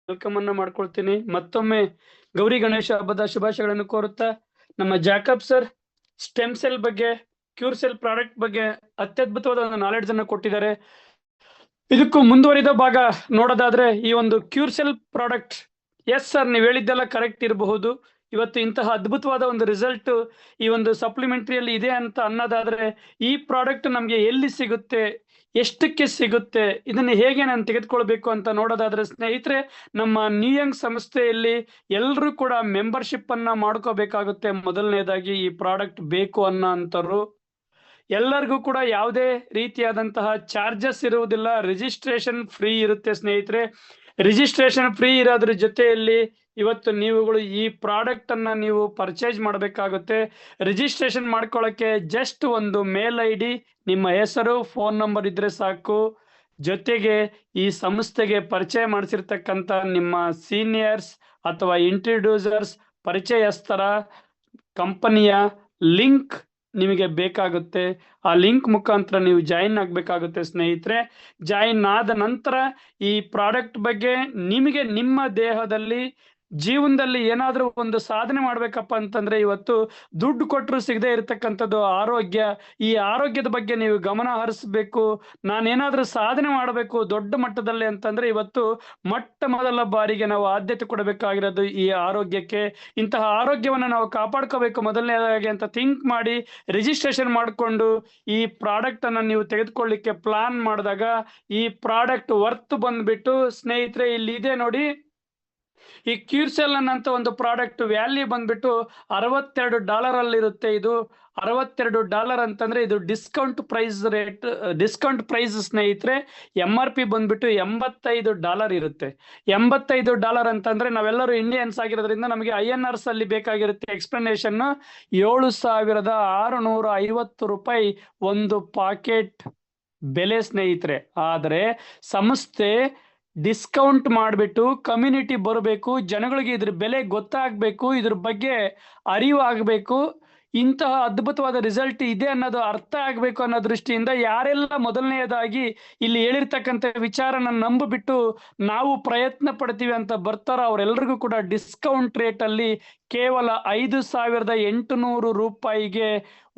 Welcome ಅನ್ನ ಮಾಡ್ಕೊಳ್ತೀನಿ. ಮತ್ತೊಮ್ಮೆ ಗೌರಿ ಗಣೇಶ ಹಬ್ಬದ ಶುಭಾಶಯಗಳನ್ನು ಕೋರುತ್ತಾ, ನಮ್ಮ ಜಾಕಬ್ ಸರ್ ಸ್ಟೆಮ್ ಸೆಲ್ ಬಗ್ಗೆ, ಕ್ಯೂರ್ ಸೆಲ್ ಪ್ರಾಡಕ್ಟ್ ಬಗ್ಗೆ ಅತ್ಯದ್ಭುತವಾದ ಒಂದು ನಾಲೆಡ್ಜ್ ಅನ್ನು ಕೊಟ್ಟಿದ್ದಾರೆ. ಇದಕ್ಕೂ ಮುಂದುವರಿದ ಭಾಗ ನೋಡೋದಾದ್ರೆ, ಈ ಒಂದು cure cell product, yes sir ನೀವು ಹೇಳಿದ್ದೆಲ್ಲ ಕರೆಕ್ಟ್ ಇರಬಹುದು. ಇವತ್ತು ಇಂತಹ ಅದ್ಭುತವಾದ ಒಂದು ರಿಸಲ್ಟ್ ಈ ಒಂದು ಸಪ್ಲಿಮೆಂಟರಿಯಲ್ಲಿ ಇದೆ ಅಂತ ಅನ್ನೋದಾದ್ರೆ, ಈ ಪ್ರಾಡಕ್ಟ್ ನಮ್ಗೆ ಎಲ್ಲಿ ಸಿಗುತ್ತೆ, ಎಷ್ಟಕ್ಕೆ ಸಿಗುತ್ತೆ, ಇದನ್ನ ಹೇಗೆ ನಾನು ತೆಗೆದುಕೊಳ್ಬೇಕು ಅಂತ ನೋಡೋದಾದ್ರೆ ಸ್ನೇಹಿತರೆ, ನಮ್ಮ ನ್ಯೂಯಂಗ್ ಸಂಸ್ಥೆಯಲ್ಲಿ ಎಲ್ಲರೂ ಕೂಡ ಮೆಂಬರ್ಶಿಪ್ ಅನ್ನ ಮಾಡ್ಕೋಬೇಕಾಗುತ್ತೆ. ಮೊದಲನೇದಾಗಿ ಈ ಪ್ರಾಡಕ್ಟ್ ಬೇಕು ಅನ್ನೋ ಅಂತರು ಎಲ್ಲರಿಗೂ ಕೂಡ ಯಾವುದೇ ರೀತಿಯಾದಂತಹ ಚಾರ್ಜಸ್ ಇರುವುದಿಲ್ಲ. ರಿಜಿಸ್ಟ್ರೇಷನ್ ಫ್ರೀ ಇರುತ್ತೆ ಸ್ನೇಹಿತರೆ. ರಿಜಿಸ್ಟ್ರೇಷನ್ ಫ್ರೀ ಇರೋದ್ರ ಜೊತೆಯಲ್ಲಿ ಇವತ್ತು ನೀವುಗಳು ಈ ಪ್ರಾಡಕ್ಟ್ ಅನ್ನ ನೀವು ಪರ್ಚೇಸ್ ಮಾಡಬೇಕಾಗುತ್ತೆ. ರಿಜಿಸ್ಟ್ರೇಷನ್ ಮಾಡ್ಕೊಳ್ಳೋಕೆ ಜಸ್ಟ್ ಒಂದು ಮೇಲ್ ಐ ಡಿ, ನಿಮ್ಮ ಹೆಸರು, ಫೋನ್ ನಂಬರ್ ಇದ್ರೆ ಸಾಕು. ಜೊತೆಗೆ ಈ ಸಂಸ್ಥೆಗೆ ಪರಿಚಯ ಮಾಡಿಸಿರ್ತಕ್ಕಂಥ ನಿಮ್ಮ ಸೀನಿಯರ್ಸ್ ಅಥವಾ ಇಂಟ್ರೊಡ್ಯೂಸರ್ಸ್, ಪರಿಚಯಸ್ಥರ ಕಂಪನಿಯ ಲಿಂಕ್ ನಿಮಗೆ ಬೇಕಾಗುತ್ತೆ. ಆ ಲಿಂಕ್ ಮುಖಾಂತರ ನೀವು ಜಾಯಿನ್ ಆಗ್ಬೇಕಾಗುತ್ತೆ ಸ್ನೇಹಿತರೆ. ಜಾಯಿನ್ ಆದ ನಂತರ ಈ ಪ್ರಾಡಕ್ಟ್ ಬಗ್ಗೆ ನಿಮಗೆ ನಿಮ್ಮ ದೇಹದಲ್ಲಿ ಜೀವನದಲ್ಲಿ ಏನಾದ್ರೂ ಒಂದು ಸಾಧನೆ ಮಾಡ್ಬೇಕಪ್ಪ ಅಂತಂದ್ರೆ, ಇವತ್ತು ದುಡ್ಡು ಕೊಟ್ಟರು ಸಿಗದೆ ಇರತಕ್ಕಂಥದ್ದು ಆರೋಗ್ಯ. ಈ ಆರೋಗ್ಯದ ಬಗ್ಗೆ ನೀವು ಗಮನ ಹರಿಸಬೇಕು. ನಾನೇನಾದ್ರೂ ಸಾಧನೆ ಮಾಡಬೇಕು ದೊಡ್ಡ ಮಟ್ಟದಲ್ಲಿ ಅಂತಂದ್ರೆ, ಇವತ್ತು ಮೊಟ್ಟ ಮೊದಲ ಬಾರಿಗೆ ನಾವು ಆದ್ಯತೆ ಕೊಡಬೇಕಾಗಿರೋದು ಈ ಆರೋಗ್ಯಕ್ಕೆ. ಇಂತಹ ಆರೋಗ್ಯವನ್ನು ನಾವು ಕಾಪಾಡ್ಕೋಬೇಕು ಮೊದಲನೇದಾಗಿ ಅಂತ ಥಿಂಕ್ ಮಾಡಿ ರಿಜಿಸ್ಟ್ರೇಷನ್ ಮಾಡಿಕೊಂಡು ಈ ಪ್ರಾಡಕ್ಟ್ ಅನ್ನ ನೀವು ತೆಗೆದುಕೊಳ್ಳಿಕ್ಕೆ ಪ್ಲಾನ್ ಮಾಡಿದಾಗ, ಈ ಪ್ರಾಡಕ್ಟ್ ವರ್ತ್ ಬಂದ್ಬಿಟ್ಟು ಸ್ನೇಹಿತರೆ ಇಲ್ಲಿ ಇದೆ ನೋಡಿ, ಈ ಕ್ಯೂರ್ಸೆಲ್ ಅನ್ನಂತ ಒಂದು ಪ್ರಾಡಕ್ಟ್ ವ್ಯಾಲ್ಯೂ ಬಂದ್ಬಿಟ್ಟು $62 ಅಲ್ಲಿ ಇರುತ್ತೆ. ಇದು $62 ಅಂತಂದ್ರೆ ಇದು discount price rate, discount price ಸ್ನೇಹಿತರೆ. MRP ಬಂದ್ಬಿಟ್ಟು $85 ಇರುತ್ತೆ. $85 ಅಂತಂದ್ರೆ ನಾವೆಲ್ಲರೂ ಇಂಡಿಯನ್ಸ್ ಆಗಿರೋದ್ರಿಂದ ನಮಗೆ INRs ಅಲ್ಲಿ ಬೇಕಾಗಿರುತ್ತೆ. ಎಕ್ಸ್ಪ್ಲನೇಷನ್ $7,650 ಒಂದು ಪಾಕೆಟ್ ಬೆಲೆ ಸ್ನೇಹಿತರೆ. ಆದರೆ ಸಂಸ್ಥೆ ಡಿಸ್ಕೌಂಟ್ ಮಾಡಿಬಿಟ್ಟು ಕಮ್ಯುನಿಟಿ ಬರಬೇಕು, ಜನಗಳಿಗೆ ಇದ್ರ ಬೆಲೆ ಗೊತ್ತಾಗಬೇಕು, ಇದ್ರ ಬಗ್ಗೆ ಅರಿವು ಆಗಬೇಕು, ಇಂತಹ ಅದ್ಭುತವಾದ ರಿಸಲ್ಟ್ ಇದೆ ಅನ್ನೋದು ಅರ್ಥ ಆಗಬೇಕು ಅನ್ನೋ ದೃಷ್ಟಿಯಿಂದ ಯಾರೆಲ್ಲ ಮೊದಲನೆಯದಾಗಿ ಇಲ್ಲಿ ಹೇಳಿರ್ತಕ್ಕಂಥ ವಿಚಾರನ ನಂಬಿಬಿಟ್ಟು ನಾವು ಪ್ರಯತ್ನ ಪಡ್ತೀವಿ ಅಂತ ಬರ್ತಾರೋ ಅವರೆಲ್ಲರಿಗೂ ಕೂಡ ಡಿಸ್ಕೌಂಟ್ ರೇಟ್ ಅಲ್ಲಿ ಕೇವಲ $5,800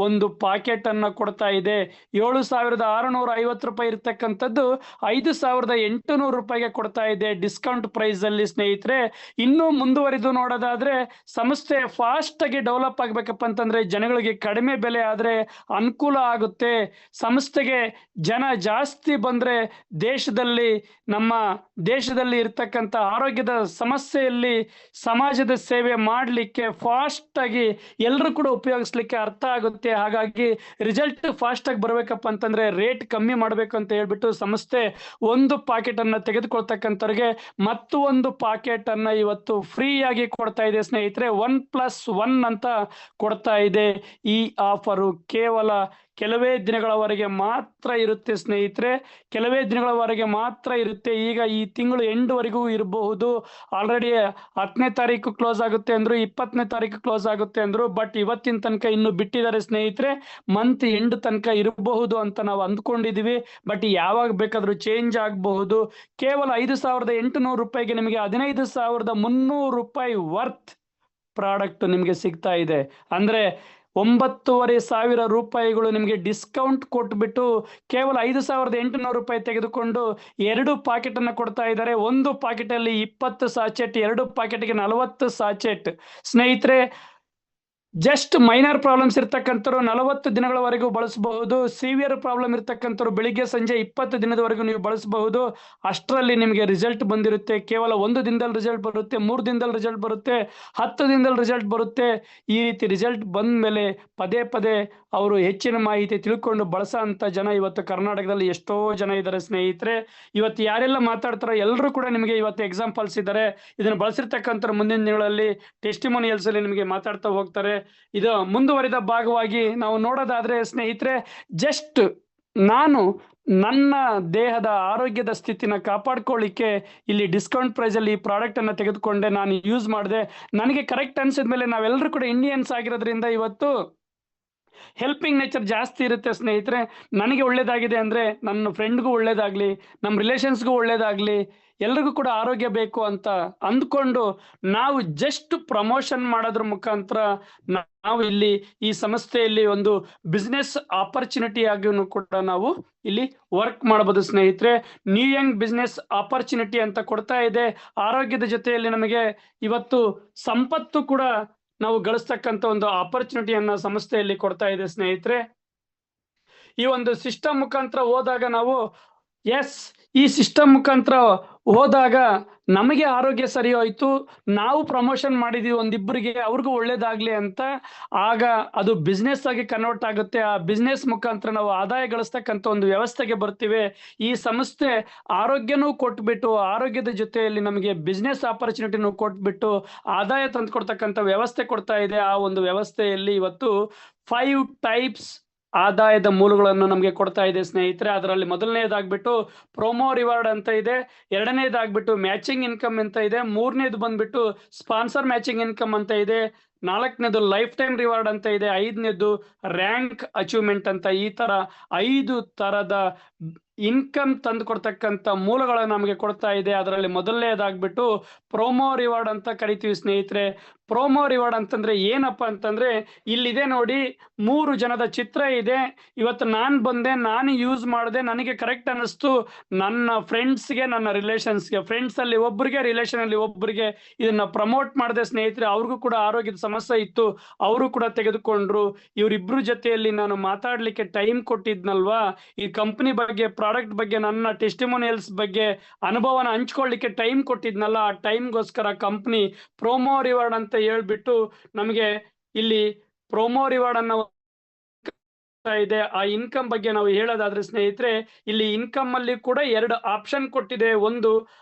ಒಂದು ಪಾಕೆಟ್ ಅನ್ನ ಕೊಡ್ತಾ ಇದೆ. $7,650 ಇರ್ತಕ್ಕಂಥದ್ದು $5,800 ಕೊಡ್ತಾ ಇದೆ ಡಿಸ್ಕೌಂಟ್ ಪ್ರೈಸ್ ಅಲ್ಲಿ ಸ್ನೇಹಿತರೆ. ಇನ್ನೂ ಮುಂದುವರಿದು ನೋಡೋದಾದ್ರೆ, ಸಂಸ್ಥೆ ಫಾಸ್ಟ್ ಆಗಿ ಡೆವಲಪ್ ಆಗ್ಬೇಕಪ್ಪ ಅಂತಂದ್ರೆ ಜನಗಳಿಗೆ ಕಡಿಮೆ ಬೆಲೆ ಆದ್ರೆ ಅನುಕೂಲ ಆಗುತ್ತೆ. ಸಂಸ್ಥೆಗೆ ಜನ ಜಾಸ್ತಿ ಬಂದ್ರೆ ದೇಶದಲ್ಲಿ, ನಮ್ಮ ದೇಶದಲ್ಲಿ ಇರ್ತಕ್ಕಂಥ ಆರೋಗ್ಯದ ಸಮಸ್ಯೆಯಲ್ಲಿ ಸಮಾಜದ ಸೇವೆ ಮಾಡಲಿಕ್ಕೆ ಫಾಸ್ಟ್ ಆಗಿ ಎಲ್ಲರೂ ಕೂಡ ಉಪಯೋಗಿಸ್ಲಿಕ್ಕೆ ಅರ್ಥ ಆಗುತ್ತೆ. ಹಾಗಾಗಿ ರಿಸಲ್ಟ್ ಫಾಸ್ಟ್ ಆಗಿ ಬರ್ಬೇಕಪ್ಪ ಅಂತಂದ್ರೆ ರೇಟ್ ಕಮ್ಮಿ ಮಾಡಬೇಕು ಅಂತ ಹೇಳ್ಬಿಟ್ಟು ಸಂಸ್ಥೆ ಒಂದು ಪಾಕೆಟ್ ಅನ್ನ ತೆಗೆದುಕೊಳ್ತಕ್ಕಂಥವ್ರಿಗೆ ಮತ್ತೊಂದು ಪಾಕೆಟ್ ಅನ್ನ ಇವತ್ತು ಫ್ರೀ ಆಗಿ ಕೊಡ್ತಾ ಇದೆ ಸ್ನೇಹಿತರೆ. 1+1 ಅಂತ ಕೊಡ್ತಾ ಇದೆ. ಈ ಆಫರು ಕೇವಲ ಕೆಲವೇ ದಿನಗಳವರೆಗೆ ಮಾತ್ರ ಇರುತ್ತೆ ಸ್ನೇಹಿತರೆ, ಕೆಲವೇ ದಿನಗಳವರೆಗೆ ಮಾತ್ರ ಇರುತ್ತೆ. ಈಗ ಈ ತಿಂಗಳು ಎಂಡ್ವರೆಗೂ ಇರಬಹುದು. ಆಲ್ರೆಡಿ 10ನೇ ತಾರೀಕು ಕ್ಲೋಸ್ ಆಗುತ್ತೆ ಅಂದ್ರು, 20ನೇ ತಾರೀಕು ಕ್ಲೋಸ್ ಆಗುತ್ತೆ ಅಂದ್ರು, ಬಟ್ ಇವತ್ತಿನ ತನಕ ಇನ್ನು ಬಿಟ್ಟಿದ್ದಾರೆ ಸ್ನೇಹಿತರೆ. ಮಂತ್ ಎಂಡ್ ತನಕ ಇರಬಹುದು ಅಂತ ನಾವು ಅಂದ್ಕೊಂಡಿದೀವಿ, ಬಟ್ ಯಾವಾಗ ಬೇಕಾದ್ರೂ ಚೇಂಜ್ ಆಗಬಹುದು. ಕೇವಲ $5,800 ನಿಮಗೆ $15,300 ವರ್ತ್ ಪ್ರಾಡಕ್ಟ್ ನಿಮಗೆ ಸಿಗ್ತಾ ಇದೆ. ಅಂದ್ರೆ $9,500 ನಿಮಗೆ ಡಿಸ್ಕೌಂಟ್ ಕೊಟ್ಬಿಟ್ಟು ಕೇವಲ $5,800 ತೆಗೆದುಕೊಂಡು 2 ಪಾಕೆಟ್ ಅನ್ನ ಕೊಡ್ತಾ ಇದ್ದಾರೆ. ಒಂದು ಪಾಕೆಟ್ ಅಲ್ಲಿ 20 ಸಾಚೆಟ್, 2 ಪಾಕೆಟ್ಗೆ 40 ಸಾಚೆಟ್ ಸ್ನೇಹಿತರೆ. ಜಸ್ಟ್ ಮೈನರ್ ಪ್ರಾಬ್ಲಮ್ಸ್ ಇರ್ತಕ್ಕಂಥವ್ರು 40 ದಿನಗಳವರೆಗೂ ಬಳಸಬಹುದು. ಸಿವಿಯರ್ ಪ್ರಾಬ್ಲಮ್ ಇರ್ತಕ್ಕಂಥವ್ರು ಬೆಳಿಗ್ಗೆ ಸಂಜೆ 20 ದಿನದವರೆಗೂ ನೀವು ಬಳಸಬಹುದು. ಅಷ್ಟರಲ್ಲಿ ನಿಮಗೆ ರಿಸಲ್ಟ್ ಬಂದಿರುತ್ತೆ. ಕೇವಲ 1 ದಿನದಲ್ಲಿ ರಿಸಲ್ಟ್ ಬರುತ್ತೆ, 3 ದಿನದಲ್ಲಿ ರಿಸಲ್ಟ್ ಬರುತ್ತೆ, 10 ದಿನದಲ್ಲಿ ರಿಸಲ್ಟ್ ಬರುತ್ತೆ. ಈ ರೀತಿ ರಿಸಲ್ಟ್ ಬಂದ ಮೇಲೆ ಪದೇ ಪದೇ ಅವರು ಹೆಚ್ಚಿನ ಮಾಹಿತಿ ತಿಳ್ಕೊಂಡು ಬಳಸೋ ಅಂತ ಜನ ಇವತ್ತು ಕರ್ನಾಟಕದಲ್ಲಿ ಎಷ್ಟೋ ಜನ ಇದ್ದಾರೆ ಸ್ನೇಹಿತರೆ. ಇವತ್ತು ಯಾರೆಲ್ಲ ಮಾತಾಡ್ತಾರೋ ಎಲ್ಲರೂ ಕೂಡ ನಿಮಗೆ ಇವತ್ತು ಎಕ್ಸಾಂಪಲ್ಸ್ ಇದ್ದಾರೆ. ಇದನ್ನು ಬಳಸಿರ್ತಕ್ಕಂಥ ಮುಂದಿನ ದಿನಗಳಲ್ಲಿ ಟೆಸ್ಟಿಮೋನಿಯಲ್ಸ್ ಅಲ್ಲಿ ನಿಮಗೆ ಮಾತಾಡ್ತಾ ಹೋಗ್ತಾರೆ. ಇದು ಮುಂದುವರಿದ ಭಾಗವಾಗಿ ನಾವು ನೋಡೋದಾದ್ರೆ ಸ್ನೇಹಿತರೆ, ಜಸ್ಟ್ ನಾನು ನನ್ನ ದೇಹದ ಆರೋಗ್ಯದ ಸ್ಥಿತಿನ ಕಾಪಾಡ್ಕೊಳ್ಳಿಕ್ಕೆ ಇಲ್ಲಿ ಡಿಸ್ಕೌಂಟ್ ಪ್ರೈಸ್ ಅಲ್ಲಿ ಈ ಪ್ರಾಡಕ್ಟ್ ಅನ್ನ ತೆಗೆದುಕೊಂಡೆ, ನಾನು ಯೂಸ್ ಮಾಡಿದೆ, ನನಗೆ ಕರೆಕ್ಟ್ ಅನ್ಸಿದ್ಮೇಲೆ ನಾವೆಲ್ಲರೂ ಕೂಡ ಇಂಡಿಯನ್ಸ್ ಆಗಿರೋದ್ರಿಂದ ಇವತ್ತು ಹೆಲ್ಪಿಂಗ್ ನೇಚರ್ ಜಾಸ್ತಿ ಇರುತ್ತೆ ಸ್ನೇಹಿತರೆ. ನನಗೆ ಒಳ್ಳೇದಾಗಿದೆ ಅಂದ್ರೆ ನನ್ನ ಫ್ರೆಂಡ್ಗೂ ಒಳ್ಳೇದಾಗ್ಲಿ, ನಮ್ಮ ರಿಲೇಷನ್ಸ್ಗೂ ಒಳ್ಳೇದಾಗ್ಲಿ, ಎಲ್ರಿಗೂ ಕೂಡ ಆರೋಗ್ಯ ಬೇಕು ಅಂತ ಅಂದ್ಕೊಂಡು ನಾವು ಜಸ್ಟ್ ಪ್ರಮೋಷನ್ ಮಾಡೋದ್ರ ಮುಖಾಂತರ ನಾವು ಇಲ್ಲಿ ಈ ಸಂಸ್ಥೆಯಲ್ಲಿ ಒಂದು ಬಿಸ್ನೆಸ್ ಆಪರ್ಚುನಿಟಿ ಆಗಿನೂ ಕೂಡ ನಾವು ಇಲ್ಲಿ ವರ್ಕ್ ಮಾಡಬಹುದು ಸ್ನೇಹಿತರೆ. ನ್ಯೂ ಯಂಗ್ ಬಿಸ್ನೆಸ್ ಆಪರ್ಚುನಿಟಿ ಅಂತ ಕೊಡ್ತಾ ಇದೆ. ಆರೋಗ್ಯದ ಜೊತೆಯಲ್ಲಿ ನಮಗೆ ಇವತ್ತು ಸಂಪತ್ತು ಕೂಡ ನಾವು ಗಳಿಸ್ತಕ್ಕಂಥ ಒಂದು ಆಪರ್ಚುನಿಟಿಯನ್ನ ಸಂಸ್ಥೆಯಲ್ಲಿ ಕೊಡ್ತಾ ಇದೆ ಸ್ನೇಹಿತರೆ. ಈ ಒಂದು ಸಿಸ್ಟಮ್ ಮುಖಾಂತರ ಹೋದಾಗ ನಾವು ಈ ಸಿಸ್ಟಮ್ ಮುಖಾಂತರ ಹೋದಾಗ ನಮಗೆ ಆರೋಗ್ಯ ಸರಿ ಹೋಯ್ತು, ನಾವು ಪ್ರಮೋಷನ್ ಮಾಡಿದೀವಿ ಒಂದಿಬ್ಬರಿಗೆ, ಅವ್ರಿಗೂ ಒಳ್ಳೇದಾಗ್ಲಿ ಅಂತ. ಆಗ ಅದು ಬಿಸ್ನೆಸ್ ಆಗಿ ಕನ್ವರ್ಟ್ ಆಗುತ್ತೆ. ಆ ಬಿಸ್ನೆಸ್ ಮುಖಾಂತರ ನಾವು ಆದಾಯ ಗಳಿಸ್ತಕ್ಕಂಥ ಒಂದು ವ್ಯವಸ್ಥೆಗೆ ಬರ್ತೀವಿ. ಈ ಸಂಸ್ಥೆ ಆರೋಗ್ಯನೂ ಕೊಟ್ಬಿಟ್ಟು, ಆರೋಗ್ಯದ ಜೊತೆಯಲ್ಲಿ ನಮಗೆ ಬಿಸ್ನೆಸ್ ಆಪರ್ಚುನಿಟಿನೂ ಕೊಟ್ಬಿಟ್ಟು ಆದಾಯ ತಂದುಕೊಡ್ತಕ್ಕಂಥ ವ್ಯವಸ್ಥೆ ಕೊಡ್ತಾ ಇದೆ. ಆ ಒಂದು ವ್ಯವಸ್ಥೆಯಲ್ಲಿ ಇವತ್ತು 5 ಟೈಪ್ಸ್ ಆದಾಯದ ಮೂಲಗಳನ್ನು ನಮಗೆ ಕೊಡ್ತಾ ಇದೆ ಸ್ನೇಹಿತರೆ. ಅದರಲ್ಲಿ ಮೊದಲನೇದಾಗ್ಬಿಟ್ಟು ಪ್ರೋಮೋ ರಿವಾರ್ಡ್ ಅಂತ ಇದೆ, ಎರಡನೇದಾಗ್ಬಿಟ್ಟು ಮ್ಯಾಚಿಂಗ್ ಇನ್ಕಮ್ ಅಂತ ಇದೆ, ಮೂರನೇದು ಬಂದ್ಬಿಟ್ಟು ಸ್ಪಾನ್ಸರ್ ಮ್ಯಾಚಿಂಗ್ ಇನ್ಕಮ್ ಅಂತ ಇದೆ, ನಾಲ್ಕನೇದು ಲೈಫ್ ಟೈಮ್ ರಿವಾರ್ಡ್ ಅಂತ ಇದೆ, ಐದನೇದು ರ್ಯಾಂಕ್ ಅಚೀವ್ಮೆಂಟ್ ಅಂತ. ಈ ತರ 5 ತರದ ಇನ್ಕಮ್ ತಂದು ಕೊಡ್ತಕ್ಕಂಥ ಮೂಲಗಳನ್ನು ನಮಗೆ ಕೊಡ್ತಾ ಇದೆ. ಅದರಲ್ಲಿ ಮೊದಲನೇದಾಗ್ಬಿಟ್ಟು ಪ್ರೋಮೋ ರಿವಾರ್ಡ್ ಅಂತ ಕರಿತೀವಿ ಸ್ನೇಹಿತರೆ. ಪ್ರೋಮೋ ರಿವಾರ್ಡ್ ಅಂತಂದ್ರೆ ಏನಪ್ಪಾ ಅಂತಂದ್ರೆ, ಇಲ್ಲಿದೆ ನೋಡಿ 3 ಜನದ ಚಿತ್ರ ಇದೆ. ಇವತ್ತು ನಾನು ಬಂದೆ, ನಾನು ಯೂಸ್ ಮಾಡಿದೆ, ನನಗೆ ಕರೆಕ್ಟ್ ಅನ್ನಿಸ್ತು, ನನ್ನ ಫ್ರೆಂಡ್ಸ್ಗೆ, ನನ್ನ ರಿಲೇಷನ್ಸ್ಗೆ, ಫ್ರೆಂಡ್ಸ್ ಅಲ್ಲಿ ಒಬ್ಬರಿಗೆ, ರಿಲೇಷನ್ ಅಲ್ಲಿ ಒಬ್ಬರಿಗೆ ಇದನ್ನ ಪ್ರಮೋಟ್ ಮಾಡಿದೆ ಸ್ನೇಹಿತರೆ. ಅವ್ರಿಗೂ ಕೂಡ ಆರೋಗ್ಯದ ಸಮಸ್ಯೆ ಇತ್ತು, ಅವರು ಕೂಡ ತೆಗೆದುಕೊಂಡ್ರು. ಇವರಿಬ್ರು ಜೊತೆಯಲ್ಲಿ ನಾನು ಮಾತಾಡ್ಲಿಕ್ಕೆ ಟೈಮ್ ಕೊಟ್ಟಿದ್ನಲ್ವಾ, ಈ ಕಂಪನಿ ಬಗ್ಗೆ, ಪ್ರಾಡಕ್ಟ್ ಬಗ್ಗೆ, ನನ್ನ ಟೆಸ್ಟಿಮೋನಿಯಲ್ಸ್ ಬಗ್ಗೆ ಅನುಭವನ ಹಂಚ್ಕೊಳ್ಳಿಕ್ಕೆ ಟೈಮ್ ಕೊಟ್ಟಿದ್ನಲ್ಲ, ಆ ಟೈಮ್ಗೋಸ್ಕರ ಕಂಪನಿ ಪ್ರೋಮೋ ರಿವಾರ್ಡ್ ಅಂತ ಹೇಳ್ಬಿಟ್ಟು ನಮಗೆ ಇಲ್ಲಿ ಪ್ರೋಮೋ ರಿವಾರ್ಡ್ ಅನ್ನ ಇದೆ. ಆ ಇನ್ಕಮ್ ಬಗ್ಗೆ ನಾವು ಹೇಳೋದಾದ್ರೆ ಸ್ನೇಹಿತರೆ, ಇಲ್ಲಿ ಇನ್ಕಮ್ ಅಲ್ಲಿ ಕೂಡ 2 ಆಪ್ಷನ್ ಕೊಟ್ಟಿದೆ. ಒಂದು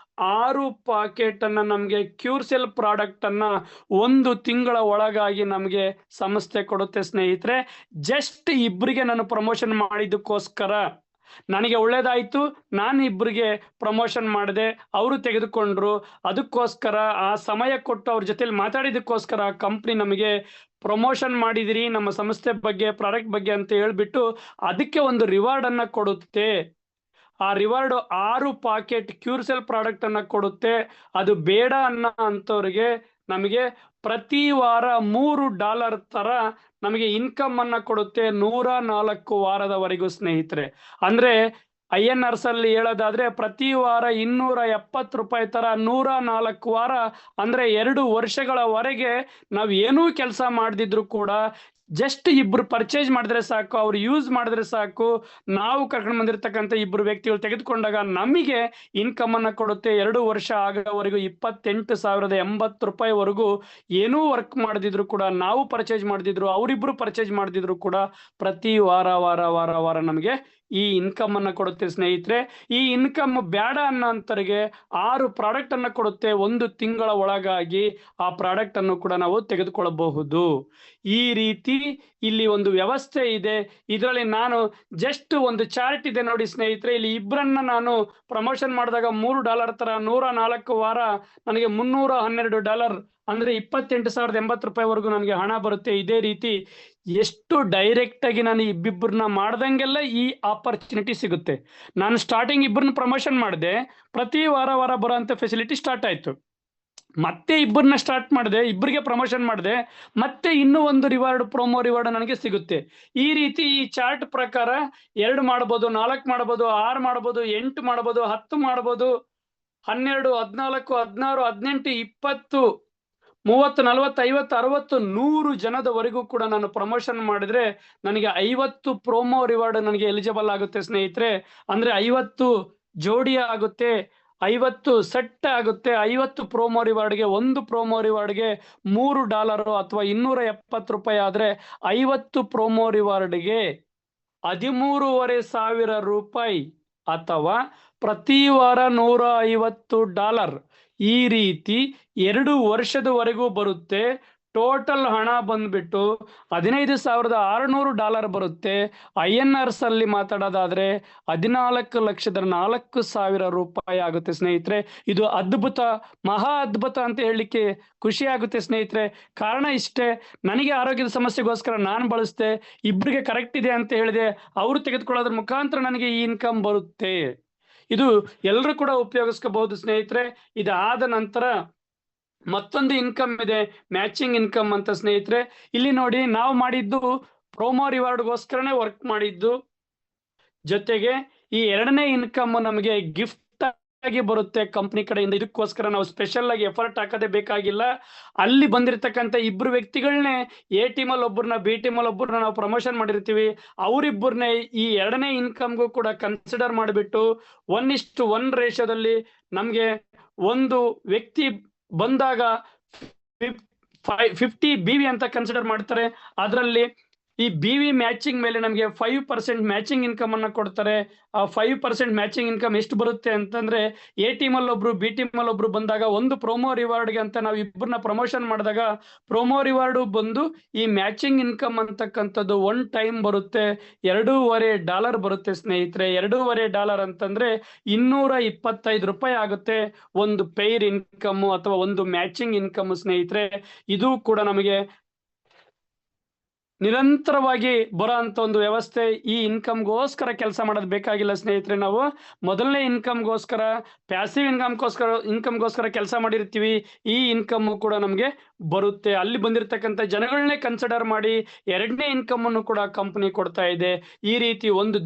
6 ಪಾಕೆಟ್ ಅನ್ನ ನಮ್ಗೆ ಕ್ಯೂರ್ಸೆಲ್ ಪ್ರಾಡಕ್ಟ್ ಅನ್ನ 1 ತಿಂಗಳ ಒಳಗಾಗಿ ನಮ್ಗೆ ಸಂಸ್ಥೆ ಕೊಡುತ್ತೆ ಸ್ನೇಹಿತರೆ. ಜಸ್ಟ್ ಇಬ್ಬರಿಗೆ ನಾನು ಪ್ರಮೋಷನ್ ಮಾಡಿದ್ದಕ್ಕೋಸ್ಕರ ನನಗೆ ಒಳ್ಳೇದಾಯ್ತು, ನಾನು ಇಬ್ಬರಿಗೆ ಪ್ರಮೋಷನ್ ಮಾಡಿದೆ, ಅವರು ತೆಗೆದುಕೊಂಡ್ರು. ಅದಕ್ಕೋಸ್ಕರ ಆ ಸಮಯ ಕೊಟ್ಟು ಅವ್ರ ಜೊತೆಲಿ ಮಾತಾಡಿದಕ್ಕೋಸ್ಕರ ಕಂಪ್ನಿ ನಮಗೆ ಪ್ರಮೋಷನ್ ಮಾಡಿದಿರಿ ನಮ್ಮ ಸಂಸ್ಥೆ ಬಗ್ಗೆ, ಪ್ರಾಡಕ್ಟ್ ಬಗ್ಗೆ ಅಂತ ಹೇಳ್ಬಿಟ್ಟು ಅದಕ್ಕೆ ಒಂದು ರಿವಾರ್ಡ್ ಅನ್ನ ಕೊಡುತ್ತೆ. ಆ ರಿವಾರ್ಡ್ 6 ಪಾಕೆಟ್ ಕ್ಯೂರ್ಸೆಲ್ ಪ್ರಾಡಕ್ಟ್ ಅನ್ನ ಕೊಡುತ್ತೆ. ಅದು ಬೇಡ ಅನ್ನೋ ಅಂತವ್ರಿಗೆ ನಮಗೆ ಪ್ರತಿ ವಾರ $3 ತರ ನಮಗೆ ಇನ್ಕಮ್ ಅನ್ನ ಕೊಡುತ್ತೆ, 104 ವಾರದವರೆಗೂ ಸ್ನೇಹಿತರೆ. ಅಂದ್ರೆ INRs ಅಲ್ಲಿ ಹೇಳೋದಾದ್ರೆ ಪ್ರತಿ ವಾರ $270 ತರ 104 ವಾರ, ಅಂದ್ರೆ 2 ವರ್ಷಗಳವರೆಗೆ ನಾವ್ ಏನೂ ಕೆಲಸ ಮಾಡದಿದ್ರು ಕೂಡ ಜಸ್ಟ್ ಇಬ್ರು ಪರ್ಚೇಸ್ ಮಾಡಿದ್ರೆ ಸಾಕು, ಅವ್ರು ಯೂಸ್ ಮಾಡಿದ್ರೆ ಸಾಕು, ನಾವು ಕರ್ಕೊಂಡು ಬಂದಿರತಕ್ಕಂಥ ಇಬ್ರು ವ್ಯಕ್ತಿಗಳು ತೆಗೆದುಕೊಂಡಾಗ ನಮಗೆ ಇನ್ಕಮ್ ಅನ್ನ ಕೊಡುತ್ತೆ. 2 ವರ್ಷ ಆಗೋವರೆಗೂ $28,080 ವರೆಗೂ ಏನೂ ವರ್ಕ್ ಮಾಡದಿದ್ರು ಕೂಡ, ನಾವು ಪರ್ಚೇಸ್ ಮಾಡದಿದ್ರು, ಅವರಿಬ್ರು ಪರ್ಚೇಸ್ ಮಾಡದಿದ್ರು ಕೂಡ ಪ್ರತಿ ವಾರ ವಾರ ವಾರ ವಾರ ನಮಗೆ ಈ ಇನ್ಕಮ್ ಅನ್ನ ಕೊಡುತ್ತೆ ಸ್ನೇಹಿತರೆ. ಈ ಇನ್ಕಮ್ ಬೇಡ ಅನ್ನೋಂತರಿಗೆ 6 ಪ್ರಾಡಕ್ಟ್ ಅನ್ನ ಕೊಡುತ್ತೆ. 1 ತಿಂಗಳ ಒಳಗಾಗಿ ಆ ಪ್ರಾಡಕ್ಟ್ ಅನ್ನು ಕೂಡ ನಾವು ತೆಗೆದುಕೊಳ್ಳಬಹುದು. ಈ ರೀತಿ ಇಲ್ಲಿ ಒಂದು ವ್ಯವಸ್ಥೆ ಇದೆ. ಇದರಲ್ಲಿ ನಾನು ಜಸ್ಟ್ ಒಂದು ಚಾರ್ಟ್ ಇದೆ ನೋಡಿ ಸ್ನೇಹಿತರೆ. ಇಲ್ಲಿ ಇಬ್ಬರನ್ನ ನಾನು ಪ್ರಮೋಷನ್ ಮಾಡಿದಾಗ $3 ತರ 104 ವಾರ ನನಗೆ $312 ಅಂದ್ರೆ $28,080 ವರೆಗೂ ನನಗೆ ಹಣ ಬರುತ್ತೆ. ಇದೇ ರೀತಿ ಎಷ್ಟು ಡೈರೆಕ್ಟ್ ಆಗಿ ನಾನು ಇಬ್ಬಿಬ್ಬರನ್ನ ಮಾಡ್ದಂಗೆಲ್ಲ ಈ ಆಪರ್ಚುನಿಟಿ ಸಿಗುತ್ತೆ. ನಾನು ಸ್ಟಾರ್ಟಿಂಗ್ ಇಬ್ಬರನ್ನ ಪ್ರಮೋಷನ್ ಮಾಡಿದೆ, ಪ್ರತಿ ವಾರ ವಾರ ಬರೋಂಥ ಫೆಸಿಲಿಟಿ ಸ್ಟಾರ್ಟ್ ಆಯ್ತು. ಮತ್ತೆ ಇಬ್ಬರನ್ನ ಸ್ಟಾರ್ಟ್ ಮಾಡಿದೆ, ಇಬ್ಬರಿಗೆ ಪ್ರಮೋಷನ್ ಮಾಡಿದೆ, ಮತ್ತೆ ಇನ್ನೂ ಒಂದು ರಿವಾರ್ಡ್, ಪ್ರೋಮೋ ರಿವಾರ್ಡ್ ನನಗೆ ಸಿಗುತ್ತೆ. ಈ ರೀತಿ ಈ ಚಾರ್ಟ್ ಪ್ರಕಾರ 2 ಮಾಡ್ಬೋದು, 4 ಮಾಡ್ಬೋದು, 6 ಮಾಡ್ಬೋದು, 8 ಮಾಡ್ಬೋದು, 10 ಮಾಡ್ಬೋದು, 12, 14, 16, 18, 20, 40, 50, 60, 100 ಜನದವರೆಗೂ ಕೂಡ ನಾನು ಪ್ರಮೋಷನ್ ಮಾಡಿದ್ರೆ ನನಗೆ 50 ಪ್ರೋಮೋ ರಿವಾರ್ಡ್ ನನಗೆ ಎಲಿಜಿಬಲ್ ಆಗುತ್ತೆ ಸ್ನೇಹಿತರೆ. ಅಂದ್ರೆ 50 ಜೋಡಿ ಆಗುತ್ತೆ, 50 ಸೆಟ್ ಆಗುತ್ತೆ. 50 ಪ್ರೋಮೋ ರಿವಾರ್ಡ್ಗೆ, 1 ಪ್ರೋಮೋ ರಿವಾರ್ಡ್ಗೆ $3 ಅಥವಾ $270 ಆದ್ರೆ 50 ಪ್ರೋಮೋ ರಿವಾರ್ಡ್ಗೆ $13,500 ಅಥವಾ ಪ್ರತಿ ವಾರ $150. ಈ ರೀತಿ 2 ವರ್ಷದವರೆಗೂ ಬರುತ್ತೆ. ಟೋಟಲ್ ಹಣ ಬಂದ್ಬಿಟ್ಟು $15,600 ಬರುತ್ತೆ. INRs ಅಲ್ಲಿ ಮಾತಾಡೋದಾದ್ರೆ 14,04,000 ರೂಪಾಯಿ ಆಗುತ್ತೆ ಸ್ನೇಹಿತರೆ. ಇದು ಅದ್ಭುತ, ಮಹಾ ಅದ್ಭುತ ಅಂತ ಹೇಳಲಿಕ್ಕೆ ಖುಷಿ ಆಗುತ್ತೆ ಸ್ನೇಹಿತರೆ. ಕಾರಣ ಇಷ್ಟೇ, ನನಗೆ ಆರೋಗ್ಯದ ಸಮಸ್ಯೆಗೋಸ್ಕರ ನಾನು ಬಳಸ್ದೆ, ಇಬ್ಬರಿಗೆ ಕರೆಕ್ಟ್ ಇದೆ ಅಂತ ಹೇಳಿದೆ, ಅವರು ತೆಗೆದುಕೊಳ್ಳೋದ್ರ ಮುಖಾಂತರ ನನಗೆ ಈ ಇನ್ಕಮ್ ಬರುತ್ತೆ. ಇದು ಎಲ್ಲರೂ ಕೂಡ ಉಪಯೋಗಿಸ್ಕೋಬಹುದು ಸ್ನೇಹಿತರೆ. ಇದಾದ ನಂತರ ಮತ್ತೊಂದು ಇನ್ಕಮ್ ಇದೆ, ಮ್ಯಾಚಿಂಗ್ ಇನ್ಕಮ್ ಅಂತ ಸ್ನೇಹಿತರೆ. ಇಲ್ಲಿ ನೋಡಿ, ನಾವು ಮಾಡಿದ್ದು ಪ್ರೋಮೋ ರಿವಾರ್ಡ್ಗೋಸ್ಕರನೇ ವರ್ಕ್ ಮಾಡಿದ್ದು. ಜೊತೆಗೆ ಈ ಎರಡನೇ ಇನ್ಕಮ್ ನಮಗೆ ಗಿಫ್ಟ್ ಆಗಿ ಬರುತ್ತೆ ಕಂಪ್ನಿ ಕಡೆಯಿಂದ. ಇದಕ್ಕೋಸ್ಕರ ನಾವು ಸ್ಪೆಷಲ್ ಆಗಿ ಎಫರ್ಟ್ ಹಾಕೋದೇ ಬೇಕಾಗಿಲ್ಲ. ಅಲ್ಲಿ ಬಂದಿರತಕ್ಕಂತ ಇಬ್ರು ವ್ಯಕ್ತಿಗಳನ್ನೇ, ಎ ಟೀಮ್ ಅಲ್ಲಿ ಒಬ್ಬರನ್ನ, ಬಿ ಟೀಮ್ ಅಲ್ಲಿ ಒಬ್ಬರನ್ನ ನಾವು ಪ್ರಮೋಷನ್ ಮಾಡಿರ್ತೀವಿ. ಅವರಿಬ್ಬರನ್ನೇ ಈ ಎರಡನೇ ಇನ್ಕಮ್ಗೂ ಕೂಡ ಕನ್ಸಿಡರ್ ಮಾಡಿಬಿಟ್ಟು 1:1 ರೇಷಿಯೋದಲ್ಲಿ ನಮ್ಗೆ ಒಂದು ವ್ಯಕ್ತಿ ಬಂದಾಗ 50 BV ಅಂತ ಕನ್ಸಿಡರ್ ಮಾಡ್ತಾರೆ. ಅದರಲ್ಲಿ ಈ BV ಮ್ಯಾಚಿಂಗ್ ಮೇಲೆ ನಮಗೆ 5% ಮ್ಯಾಚಿಂಗ್ ಇನ್ಕಮ್ ಅನ್ನ ಕೊಡ್ತಾರೆ. ಆ 5% ಮ್ಯಾಚಿಂಗ್ ಇನ್ಕಮ್ ಎಷ್ಟು ಬರುತ್ತೆ ಅಂತಂದ್ರೆ, ಎ ಟೀಮ್ ಅಲ್ಲಿ ಒಬ್ರು, ಬಿ ಟೀಮ್ ಅಲ್ಲಿ ಒಬ್ರು ಬಂದಾಗ ಒಂದು ಪ್ರೋಮೋ ರಿವಾರ್ಡ್ಗೆ ಅಂತ ನಾವು ಇಬ್ಬರನ್ನ ಪ್ರಮೋಷನ್ ಮಾಡಿದಾಗ ಪ್ರೋಮೋ ರಿವಾರ್ಡ್ ಬಂದು ಈ ಮ್ಯಾಚಿಂಗ್ ಇನ್ಕಮ್ ಅಂತಕ್ಕಂಥದ್ದು ಒನ್ ಟೈಮ್ ಬರುತ್ತೆ. $2.5 ಬರುತ್ತೆ ಸ್ನೇಹಿತರೆ. $2.5 ಅಂತಂದ್ರೆ $225 ಆಗುತ್ತೆ ಒಂದು ಪೇರ್ ಇನ್ಕಮ್ ಅಥವಾ ಒಂದು ಮ್ಯಾಚಿಂಗ್ ಇನ್ಕಮ್ ಸ್ನೇಹಿತರೆ. ಇದು ಕೂಡ ನಮಗೆ ನಿರಂತರವಾಗಿ ಬರೋ ಅಂತ ಒಂದು ವ್ಯವಸ್ಥೆ. ಈ ಇನ್ಕಮ್ಗೋಸ್ಕರ ಕೆಲಸ ಮಾಡೋದು ಬೇಕಾಗಿಲ್ಲ ಸ್ನೇಹಿತರೆ. ನಾವು ಮೊದಲನೇ ಇನ್ಕಮ್ಗೋಸ್ಕರ, ಪ್ಯಾಸಿವ್ ಇನ್ಕಮ್ಗೋಸ್ಕರ ಕೆಲಸ ಮಾಡಿರ್ತೀವಿ. ಈ ಇನ್ಕಮ್ ಕೂಡ ನಮಗೆ ಬರುತ್ತೆ. ಅಲ್ಲಿ ಬಂದಿರತಕ್ಕಂಥ ಜನಗಳನ್ನೇ ಕನ್ಸಿಡರ್ ಮಾಡಿ ಎರಡನೇ ಇನ್ಕಮ್ ಅನ್ನು ಕೂಡ ಕಂಪನಿ ಕೊಡ್ತಾ ಇದೆ. ಈ ರೀತಿ ಒಂದು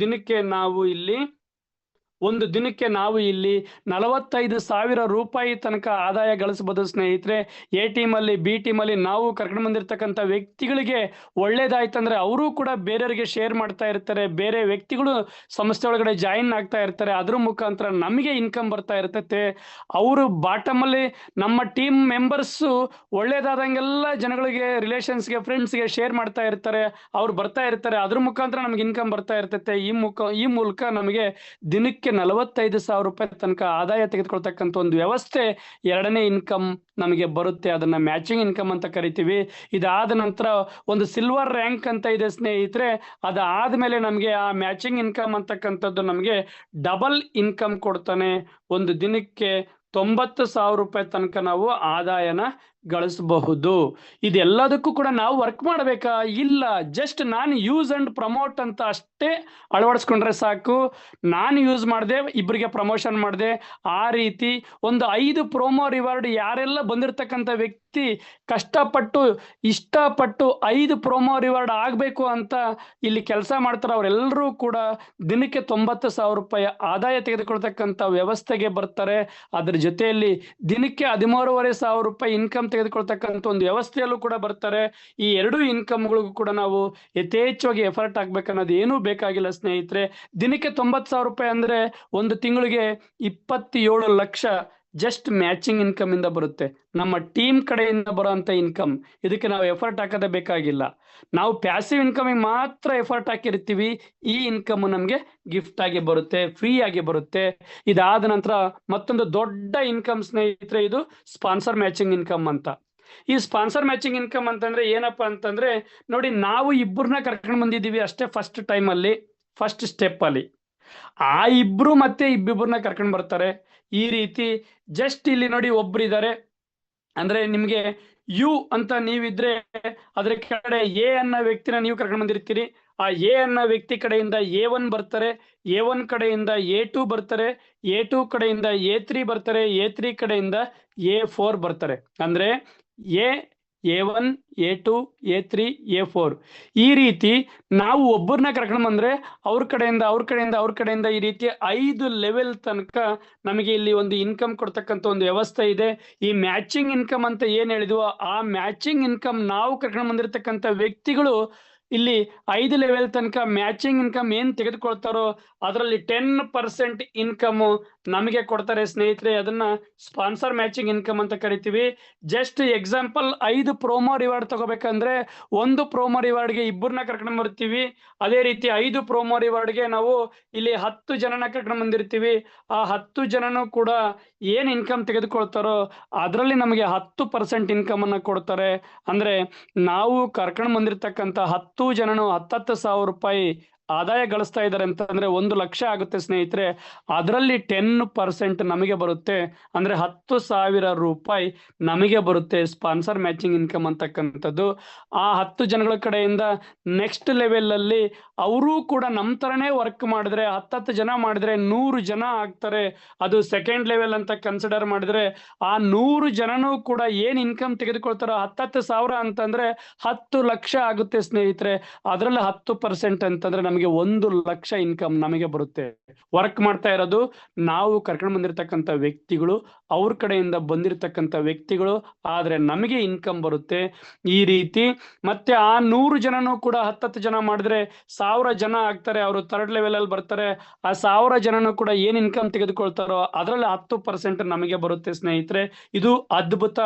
ದಿನಕ್ಕೆ ನಾವು ಇಲ್ಲಿ 45,000 ರೂಪಾಯಿ ತನಕ ಆದಾಯ ಗಳಿಸಬಹುದು ಸ್ನೇಹಿತರೆ. ಎ ಟೀಮ್ ಅಲ್ಲಿ, ಬಿ ಟೀಮ್ ಅಲ್ಲಿ ನಾವು ಕರ್ಕೊಂಡು ಬಂದಿರತಕ್ಕಂಥ ವ್ಯಕ್ತಿಗಳಿಗೆ ಒಳ್ಳೇದಾಯ್ತಂದ್ರೆ ಅವರು ಕೂಡ ಬೇರೆಯವರಿಗೆ ಶೇರ್ ಮಾಡ್ತಾ ಇರ್ತಾರೆ. ಬೇರೆ ವ್ಯಕ್ತಿಗಳು ಸಂಸ್ಥೆ ಒಳಗಡೆ ಜಾಯಿನ್ ಆಗ್ತಾ ಇರ್ತಾರೆ. ಅದ್ರ ಮುಖಾಂತರ ನಮಗೆ ಇನ್ಕಮ್ ಬರ್ತಾ ಇರ್ತೈತೆ. ಅವರು ಬಾಟಮ್ ಅಲ್ಲಿ ನಮ್ಮ ಟೀಮ್ ಮೆಂಬರ್ಸ್ ಒಳ್ಳೇದಾದಂಗೆಲ್ಲ ಜನಗಳಿಗೆ, ರಿಲೇಷನ್ಸ್ಗೆ, ಫ್ರೆಂಡ್ಸ್ಗೆ ಶೇರ್ ಮಾಡ್ತಾ ಇರ್ತಾರೆ. ಅವ್ರು ಬರ್ತಾ ಇರ್ತಾರೆ. ಅದ್ರ ಮುಖಾಂತರ ನಮ್ಗೆ ಇನ್ಕಮ್ ಬರ್ತಾ ಇರ್ತೈತೆ. ಈ ಮೂಲಕ ನಮಗೆ ದಿನಕ್ಕೆ 45,000 ರೂಪಾಯಿ ತನಕ ಆದಾಯ ತೆಗೆದುಕೊಳ್ತಕ್ಕಂಥ ಒಂದು ವ್ಯವಸ್ಥೆ ಎರಡನೇ ಇನ್ಕಮ್ ನಮಗೆ ಬರುತ್ತೆ. ಅದನ್ನ ಮ್ಯಾಚಿಂಗ್ ಇನ್ಕಮ್ ಅಂತ ಕರಿತೀವಿ. ಇದಾದ ನಂತರ ಒಂದು ಸಿಲ್ವರ್ ರ್ಯಾಂಕ್ ಅಂತ ಇದೆ ಸ್ನೇಹಿತರೆ. ಅದಾದ್ಮೇಲೆ ನಮಗೆ ಆ ಮ್ಯಾಚಿಂಗ್ ಇನ್ಕಮ್ ಅಂತಕ್ಕಂಥದ್ದು ನಮಗೆ ಡಬಲ್ ಇನ್ಕಮ್ ಕೊಡ್ತಾನೆ. ಒಂದು ದಿನಕ್ಕೆ 90,000 ರೂಪಾಯಿ ತನಕ ನಾವು ಆದಾಯನ ಗಳಿಸಬಹುದು. ಇದೆಲ್ಲದಕ್ಕೂ ಕೂಡ ನಾವು ವರ್ಕ್ ಮಾಡಬೇಕಾ? ಇಲ್ಲ. ಜಸ್ಟ್ ನಾನು ಯೂಸ್ ಅಂಡ್ ಪ್ರಮೋಟ್ ಅಂತ ಅಷ್ಟೇ ಅಳವಡಿಸ್ಕೊಂಡ್ರೆ ಸಾಕು. ನಾನು ಯೂಸ್ ಮಾಡಿದೆ, ಇಬ್ಬರಿಗೆ ಪ್ರಮೋಷನ್ ಮಾಡಿದೆ. ಆ ರೀತಿ ಒಂದು 5 ಪ್ರೋಮೋ ರಿವಾರ್ಡ್ ಯಾರೆಲ್ಲ ಬಂದಿರತಕ್ಕಂಥ ವ್ಯಕ್ತಿ ಕಷ್ಟಪಟ್ಟು, ಇಷ್ಟಪಟ್ಟು 5 ಪ್ರೋಮೋ ರಿವಾರ್ಡ್ ಆಗಬೇಕು ಅಂತ ಇಲ್ಲಿ ಕೆಲಸ ಮಾಡ್ತಾರೆ, ಅವರೆಲ್ಲರೂ ಕೂಡ ದಿನಕ್ಕೆ 90,000 ರೂಪಾಯಿ ಆದಾಯ ತೆಗೆದುಕೊಳ್ತಕ್ಕಂಥ ವ್ಯವಸ್ಥೆಗೆ ಬರ್ತಾರೆ. ಅದ್ರ ಜೊತೆಯಲ್ಲಿ ದಿನಕ್ಕೆ 13,500 ರೂಪಾಯಿ ಇನ್ಕಮ್ ತೆಗೆದುಕೊಳ್ತಕ್ಕಂಥ ಒಂದು ವ್ಯವಸ್ಥೆಯಲ್ಲೂ ಕೂಡ ಬರ್ತಾರೆ. ಈ ಎರಡು ಇನ್ಕಮ್ಗಳಿಗೂ ಕೂಡ ನಾವು ಯಥೇಚ್ಛವಾಗಿ ಎಫರ್ಟ್ ಹಾಕ್ಬೇಕನ್ನೋದು ಏನೂ ಬೇಕಾಗಿಲ್ಲ ಸ್ನೇಹಿತರೆ. ದಿನಕ್ಕೆ 90,000 ರೂಪಾಯಿ ಅಂದ್ರೆ ಒಂದು ತಿಂಗಳಿಗೆ 27 ಲಕ್ಷ ಜಸ್ಟ್ ಮ್ಯಾಚಿಂಗ್ ಇನ್ಕಮ್ ಇಂದ ಬರುತ್ತೆ. ನಮ್ಮ ಟೀಮ್ ಕಡೆಯಿಂದ ಬರುವಂತ ಇನ್ಕಮ್. ಇದಕ್ಕೆ ನಾವು ಎಫರ್ಟ್ ಹಾಕೋದೇ ಬೇಕಾಗಿಲ್ಲ. ನಾವು ಪ್ಯಾಸಿವ್ ಇನ್ಕಮಿಗೆ ಮಾತ್ರ ಎಫರ್ಟ್ ಹಾಕಿರ್ತೀವಿ. ಈ ಇನ್ಕಮ್ ನಮಗೆ ಗಿಫ್ಟ್ ಆಗಿ ಬರುತ್ತೆ, ಫ್ರೀ ಆಗಿ ಬರುತ್ತೆ. ಇದಾದ ನಂತರ ಮತ್ತೊಂದು ದೊಡ್ಡ ಇನ್ಕಮ್ ಸ್ನೇಹಿತರೆ, ಇದು ಸ್ಪಾನ್ಸರ್ ಮ್ಯಾಚಿಂಗ್ ಇನ್ಕಮ್ ಅಂತ. ಈ ಸ್ಪಾನ್ಸರ್ ಮ್ಯಾಚಿಂಗ್ ಇನ್ಕಮ್ ಅಂತಂದ್ರೆ ಏನಪ್ಪಾ ಅಂತಂದ್ರೆ, ನೋಡಿ, ನಾವು ಇಬ್ಬರನ್ನ ಕರ್ಕೊಂಡು ಬಂದಿದ್ದೀವಿ ಅಷ್ಟೇ ಫಸ್ಟ್ ಟೈಮ್ ಅಲ್ಲಿ, ಫಸ್ಟ್ ಸ್ಟೆಪ್ ಅಲ್ಲಿ. ಆ ಇಬ್ರು ಮತ್ತೆ ಇಬ್ಬಿಬ್ಬರನ್ನ ಕರ್ಕೊಂಡು ಬರ್ತಾರೆ. ಈ ರೀತಿ ಜಸ್ಟ್ ಇಲ್ಲಿ ನೋಡಿ, ಒಬ್ರು ಇದ್ದಾರೆ ಅಂದ್ರೆ ನಿಮ್ಗೆ ಯು ಅಂತ ನೀವಿದ್ರೆ ಅದ್ರ ಕಡೆ ಎ ಅನ್ನೋ ವ್ಯಕ್ತಿನ ನೀವು ಕರ್ಕೊಂಡು ಬಂದಿರ್ತೀರಿ. ಆ ಎ ಅನ್ನೋ ವ್ಯಕ್ತಿ ಕಡೆಯಿಂದ A1 ಬರ್ತಾರೆ, A1 ಕಡೆಯಿಂದ A2 ಬರ್ತಾರೆ, A2 ಕಡೆಯಿಂದ A3 ಬರ್ತಾರೆ, A3 ಕಡೆಯಿಂದ A4 ಬರ್ತಾರೆ. ಅಂದ್ರೆ A1, A2, A3, A4 ಈ ರೀತಿ ನಾವು ಒಬ್ಬರನ್ನ ಕರ್ಕೊಂಡು ಬಂದ್ರೆ ಅವ್ರ ಕಡೆಯಿಂದ ಈ ರೀತಿ 5 ಲೆವೆಲ್ ತನಕ ನಮಗೆ ಇಲ್ಲಿ ಒಂದು ಇನ್ಕಮ್ ಕೊಡ್ತಕ್ಕಂಥ ಒಂದು ವ್ಯವಸ್ಥೆ ಇದೆ. ಈ ಮ್ಯಾಚಿಂಗ್ ಇನ್ಕಮ್ ಅಂತ ಏನ್ ಹೇಳಿದ್ವೋ ಆ ಮ್ಯಾಚಿಂಗ್ ಇನ್ಕಮ್ ನಾವು ಕರ್ಕೊಂಡು ಬಂದಿರತಕ್ಕಂಥ ವ್ಯಕ್ತಿಗಳು ಇಲ್ಲಿ 5 ಲೆವೆಲ್ ತನಕ ಮ್ಯಾಚಿಂಗ್ ಇನ್ಕಮ್ ಏನ್ ತೆಗೆದುಕೊಳ್ತಾರೋ ಅದರಲ್ಲಿ 10% ಇನ್ಕಮ್ ನಮಗೆ ಕೊಡ್ತಾರೆ ಸ್ನೇಹಿತರೆ. ಅದನ್ನ ಸ್ಪಾನ್ಸರ್ ಮ್ಯಾಚಿಂಗ್ ಇನ್ಕಮ್ ಅಂತ ಕರಿತೀವಿ. ಜಸ್ಟ್ ಎಕ್ಸಾಂಪಲ್ 5 ಪ್ರೋಮೋ ರಿವಾರ್ಡ್ ತಗೋಬೇಕಂದ್ರೆ ಒಂದು ಪ್ರೋಮೋ ರಿವಾರ್ಡ್ಗೆ ಇಬ್ಬರನ್ನ ಕರ್ಕೊಂಡು ಬರ್ತೀವಿ. ಅದೇ ರೀತಿ 5 ಪ್ರೋಮೋ ರಿವಾರ್ಡ್ಗೆ ನಾವು ಇಲ್ಲಿ 10 ಜನನ ಕರ್ಕೊಂಡು ಬಂದಿರ್ತೀವಿ. ಆ 10 ಜನನು ಕೂಡ ಏನ್ ಇನ್ಕಮ್ ತೆಗೆದುಕೊಳ್ತಾರೋ ಅದರಲ್ಲಿ ನಮಗೆ 10% ಇನ್ಕಮ್ ಅನ್ನ ಕೊಡ್ತಾರೆ. ಅಂದ್ರೆ ನಾವು ಕರ್ಕೊಂಡು ಬಂದಿರತಕ್ಕಂತ 10 ಜನನು 10,000 ರೂಪಾಯಿ ಆದಾಯ ಗಳಿಸ್ತಾ ಇದ್ದಾರೆ ಅಂತಂದ್ರೆ 1 ಲಕ್ಷ ಆಗುತ್ತೆ ಸ್ನೇಹಿತರೆ. ಅದರಲ್ಲಿ 10% ನಮಗೆ ಬರುತ್ತೆ. ಅಂದ್ರೆ 10,000 ರೂಪಾಯಿ ನಮಗೆ ಬರುತ್ತೆ ಸ್ಪಾನ್ಸರ್ ಮ್ಯಾಚಿಂಗ್ ಇನ್ಕಮ್ ಅಂತಕ್ಕಂಥದ್ದು. ಆ 10 ಜನಗಳ ಕಡೆಯಿಂದ ನೆಕ್ಸ್ಟ್ ಲೆವೆಲ್ ಅಲ್ಲಿ ಅವರು ಕೂಡ ನಮ್ಮ ತರನೇ ವರ್ಕ್ ಮಾಡಿದ್ರೆ 10 ಜನ ಮಾಡಿದ್ರೆ 100 ಜನ ಆಗ್ತಾರೆ. ಅದು ಸೆಕೆಂಡ್ ಲೆವೆಲ್ ಅಂತ ಕನ್ಸಿಡರ್ ಮಾಡಿದ್ರೆ ಆ 100 ಜನನೂ ಕೂಡ ಏನ್ ಇನ್ಕಮ್ ತೆಗೆದುಕೊಳ್ತಾರೋ 10,000 ಅಂತಂದ್ರೆ 10 ಲಕ್ಷ ಆಗುತ್ತೆ ಸ್ನೇಹಿತರೆ. ಅದರಲ್ಲಿ 10% ಅಂತಂದ್ರೆ ನಮಗೆ 1 ಲಕ್ಷ ಇನ್ಕಮ್ ನಮಗೆ ಬರುತ್ತೆ. ವರ್ಕ್ ಮಾಡ್ತಾ ಇರೋದು ನಾವು ಕರ್ಕೊಂಡು ಬಂದಿರತಕ್ಕಂಥ ವ್ಯಕ್ತಿಗಳು, ಅವ್ರ ಕಡೆಯಿಂದ ಬಂದಿರತಕ್ಕಂಥ ವ್ಯಕ್ತಿಗಳು, ಆದ್ರೆ ನಮಗೆ ಇನ್ಕಮ್ ಬರುತ್ತೆ ಈ ರೀತಿ. ಮತ್ತೆ ಆ 100 ಜನನೂ ಕೂಡ 10 ಜನ ಮಾಡಿದ್ರೆ 1000 ಜನ ಆಗ್ತಾರೆ. ಅವರು ಥರ್ಡ್ ಲೆವೆಲ್ ಅಲ್ಲಿ ಬರ್ತಾರೆ. ಆ 1000 ಜನನೂ ಕೂಡ ಏನ್ ಇನ್ಕಮ್ ತೆಗೆದುಕೊಳ್ತಾರೋ ಅದರಲ್ಲಿ 10% ನಮಗೆ ಬರುತ್ತೆ ಸ್ನೇಹಿತರೆ. ಇದು ಅದ್ಭುತ.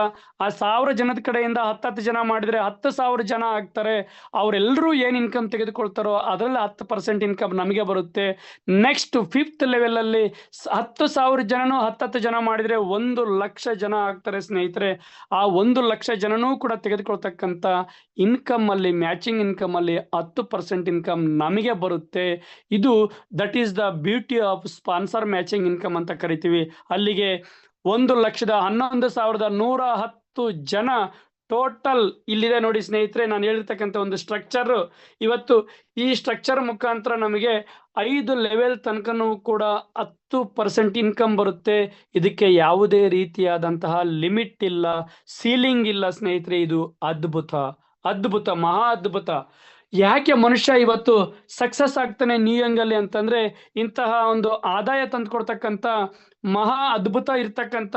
ಆ 1000 ಜನದ ಕಡೆಯಿಂದ 10 ಜನ ಮಾಡಿದ್ರೆ 10,000 ಜನ ಆಗ್ತಾರೆ. ಅವರೆಲ್ಲರೂ ಏನ್ ಇನ್ಕಮ್ ತೆಗೆದುಕೊಳ್ತಾರೋ ಅದರಲ್ಲಿ 10% ಇನ್ಕಮ್ ನಮಗೆ ಬರುತ್ತೆ. ನೆಕ್ಸ್ಟ್ 5th ಲೆವೆಲ್ ಅಲ್ಲಿ 10,000 ಜನನು 10 ಜನ ಮಾಡಿದ್ರೆ 1 ಲಕ್ಷ ಜನ ಆಗ್ತಾರೆ ಸ್ನೇಹಿತರೆ. ಆ 1 ಲಕ್ಷ ಜನನೂ ಕೂಡ ತೆಗೆದುಕೊಳ್ತಕ್ಕಂತ ಇನ್ಕಮ್ ಅಲ್ಲಿ ಮ್ಯಾಚಿಂಗ್ ಇನ್ಕಮ್ ಅಲ್ಲಿ 10% ಇನ್ಕಮ್ ನಮಗೆ ಬರುತ್ತೆ. ಇದು that is the beauty of sponsor matching income ಅಂತ ಕರಿತೀವಿ. ಅಲ್ಲಿಗೆ 1,11,110 ಜನ ಟೋಟಲ್ ಇಲ್ಲಿದೆ ನೋಡಿ ಸ್ನೇಹಿತರೆ. ನಾನು ಹೇಳಿರ್ತಕ್ಕಂಥ ಒಂದು ಸ್ಟ್ರಕ್ಚರ್, ಇವತ್ತು ಈ ಸ್ಟ್ರಕ್ಚರ್ ಮುಖಾಂತರ ನಮಗೆ 5 ಲೆವೆಲ್ ತನಕನೂ ಕೂಡ 10% ಇನ್ಕಮ್ ಬರುತ್ತೆ. ಇದಕ್ಕೆ ಯಾವುದೇ ರೀತಿಯಾದಂತಹ ಲಿಮಿಟ್ ಇಲ್ಲ, ಸೀಲಿಂಗ್ ಇಲ್ಲ ಸ್ನೇಹಿತರೆ. ಇದು ಅದ್ಭುತ, ಅದ್ಭುತ, ಮಹಾ ಅದ್ಭುತ. ಯಾಕೆ ಮನುಷ್ಯ ಇವತ್ತು ಸಕ್ಸಸ್ ಆಗ್ತಾನೆ ನ್ಯೂಯಂಗ್ ಅಲ್ಲಿ ಅಂತಂದ್ರೆ ಇಂತಹ ಒಂದು ಆದಾಯ ತಂದುಕೊಡ್ತಕ್ಕಂಥ ಮಹಾ ಅದ್ಭುತ ಇರ್ತಕ್ಕಂಥ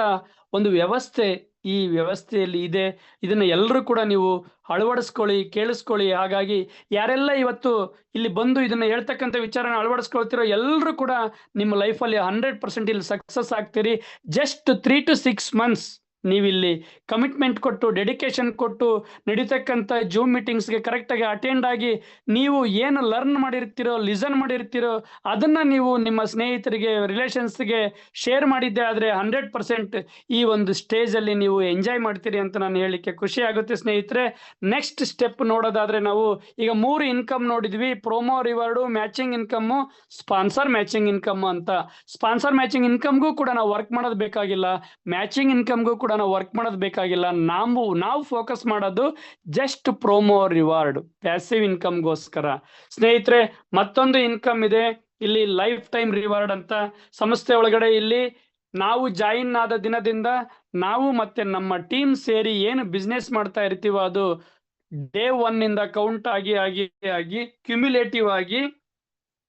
ಒಂದು ವ್ಯವಸ್ಥೆ ಈ ವ್ಯವಸ್ಥೆಯಲ್ಲಿ ಇದೆ. ಇದನ್ನ ಎಲ್ಲರೂ ಕೂಡ ನೀವು ಅಳವಡಿಸ್ಕೊಳ್ಳಿ, ಕೇಳಿಸ್ಕೊಳ್ಳಿ. ಹಾಗಾಗಿ ಯಾರೆಲ್ಲ ಇವತ್ತು ಇಲ್ಲಿ ಬಂದು ಇದನ್ನ ಹೇಳ್ತಕ್ಕಂಥ ವಿಚಾರನ ಅಳವಡಿಸ್ಕೊಳ್ತಿರೋ ಎಲ್ಲರೂ ಕೂಡ ನಿಮ್ಮ ಲೈಫಲ್ಲಿ 100% ಇಲ್ಲಿ ಸಕ್ಸಸ್ ಆಗ್ತೀರಿ. ಜಸ್ಟ್ 3 to 6 months ನೀವಿಲ್ಲಿ ಕಮಿಟ್ಮೆಂಟ್ ಕೊಟ್ಟು, ಡೆಡಿಕೇಶನ್ ಕೊಟ್ಟು ನಡೀತಕ್ಕಂಥ ಜೂಮ್ ಮೀಟಿಂಗ್ಸ್ಗೆ ಕರೆಕ್ಟಾಗಿ ಅಟೆಂಡ್ ಆಗಿ ನೀವು ಏನು ಲರ್ನ್ ಮಾಡಿರ್ತೀರೋ, ಲಿಸನ್ ಮಾಡಿರ್ತೀರೋ ಅದನ್ನ ನೀವು ನಿಮ್ಮ ಸ್ನೇಹಿತರಿಗೆ, ರಿಲೇಷನ್ಸ್ಗೆ ಶೇರ್ ಮಾಡಿದ್ದೆ ಆದರೆ 100% ಈ ಒಂದು ಸ್ಟೇಜಲ್ಲಿ ನೀವು ಎಂಜಾಯ್ ಮಾಡ್ತೀರಿ ಅಂತ ನಾನು ಹೇಳಲಿಕ್ಕೆ ಖುಷಿ ಆಗುತ್ತೆ ಸ್ನೇಹಿತರೆ. ನೆಕ್ಸ್ಟ್ ಸ್ಟೆಪ್ ನೋಡೋದಾದ್ರೆ ನಾವು ಈಗ 3 ಇನ್ಕಮ್ ನೋಡಿದ್ವಿ: promo reward, matching income, sponsor matching income ಅಂತ. ಸ್ಪಾನ್ಸರ್ ಮ್ಯಾಚಿಂಗ್ ಇನ್ಕಮ್ಗೂ ಕೂಡ ನಾವು ವರ್ಕ್ ಮಾಡೋದು ಬೇಕಾಗಿಲ್ಲ, ಮ್ಯಾಚಿಂಗ್ ಇನ್ಕಮ್ಗೂ ಕೂಡ ನಾವು ವರ್ಕ್ ಮಾಡೋದು ಬೇಕಾಗಿಲ್ಲ. ನಾವು ಫೋಕಸ್ ಮಾಡೋದು ಜಸ್ಟ್ ಪ್ರೋಮೋ ರಿವಾರ್ಡ್, ಪ್ಯಾಸಿವ್ ಇನ್ಕಮ್ಗೋಸ್ಕರ ಸ್ನೇಹಿತರೆ. ಮತ್ತೊಂದು ಇನ್ಕಮ್ ಇದೆ ಇಲ್ಲಿ, ಲೈಫ್ ಟೈಮ್ ರಿವಾರ್ಡ್ ಅಂತ. ಸಂಸ್ಥೆ ಒಳಗಡೆ ಇಲ್ಲಿ ನಾವು ಜಾಯಿನ್ ಆದ ದಿನದಿಂದ ನಾವು ಮತ್ತೆ ನಮ್ಮ ಟೀಮ್ ಸೇರಿ ಏನು ಬಿಸ್ನೆಸ್ ಮಾಡ್ತಾ ಇರ್ತೀವೋ ಅದು ಡೇ 1 ಇಂದ ಕೌಂಟ್ ಆಗಿ ಕ್ಯುಮ್ಯುಲೇಟಿವ್ ಆಗಿ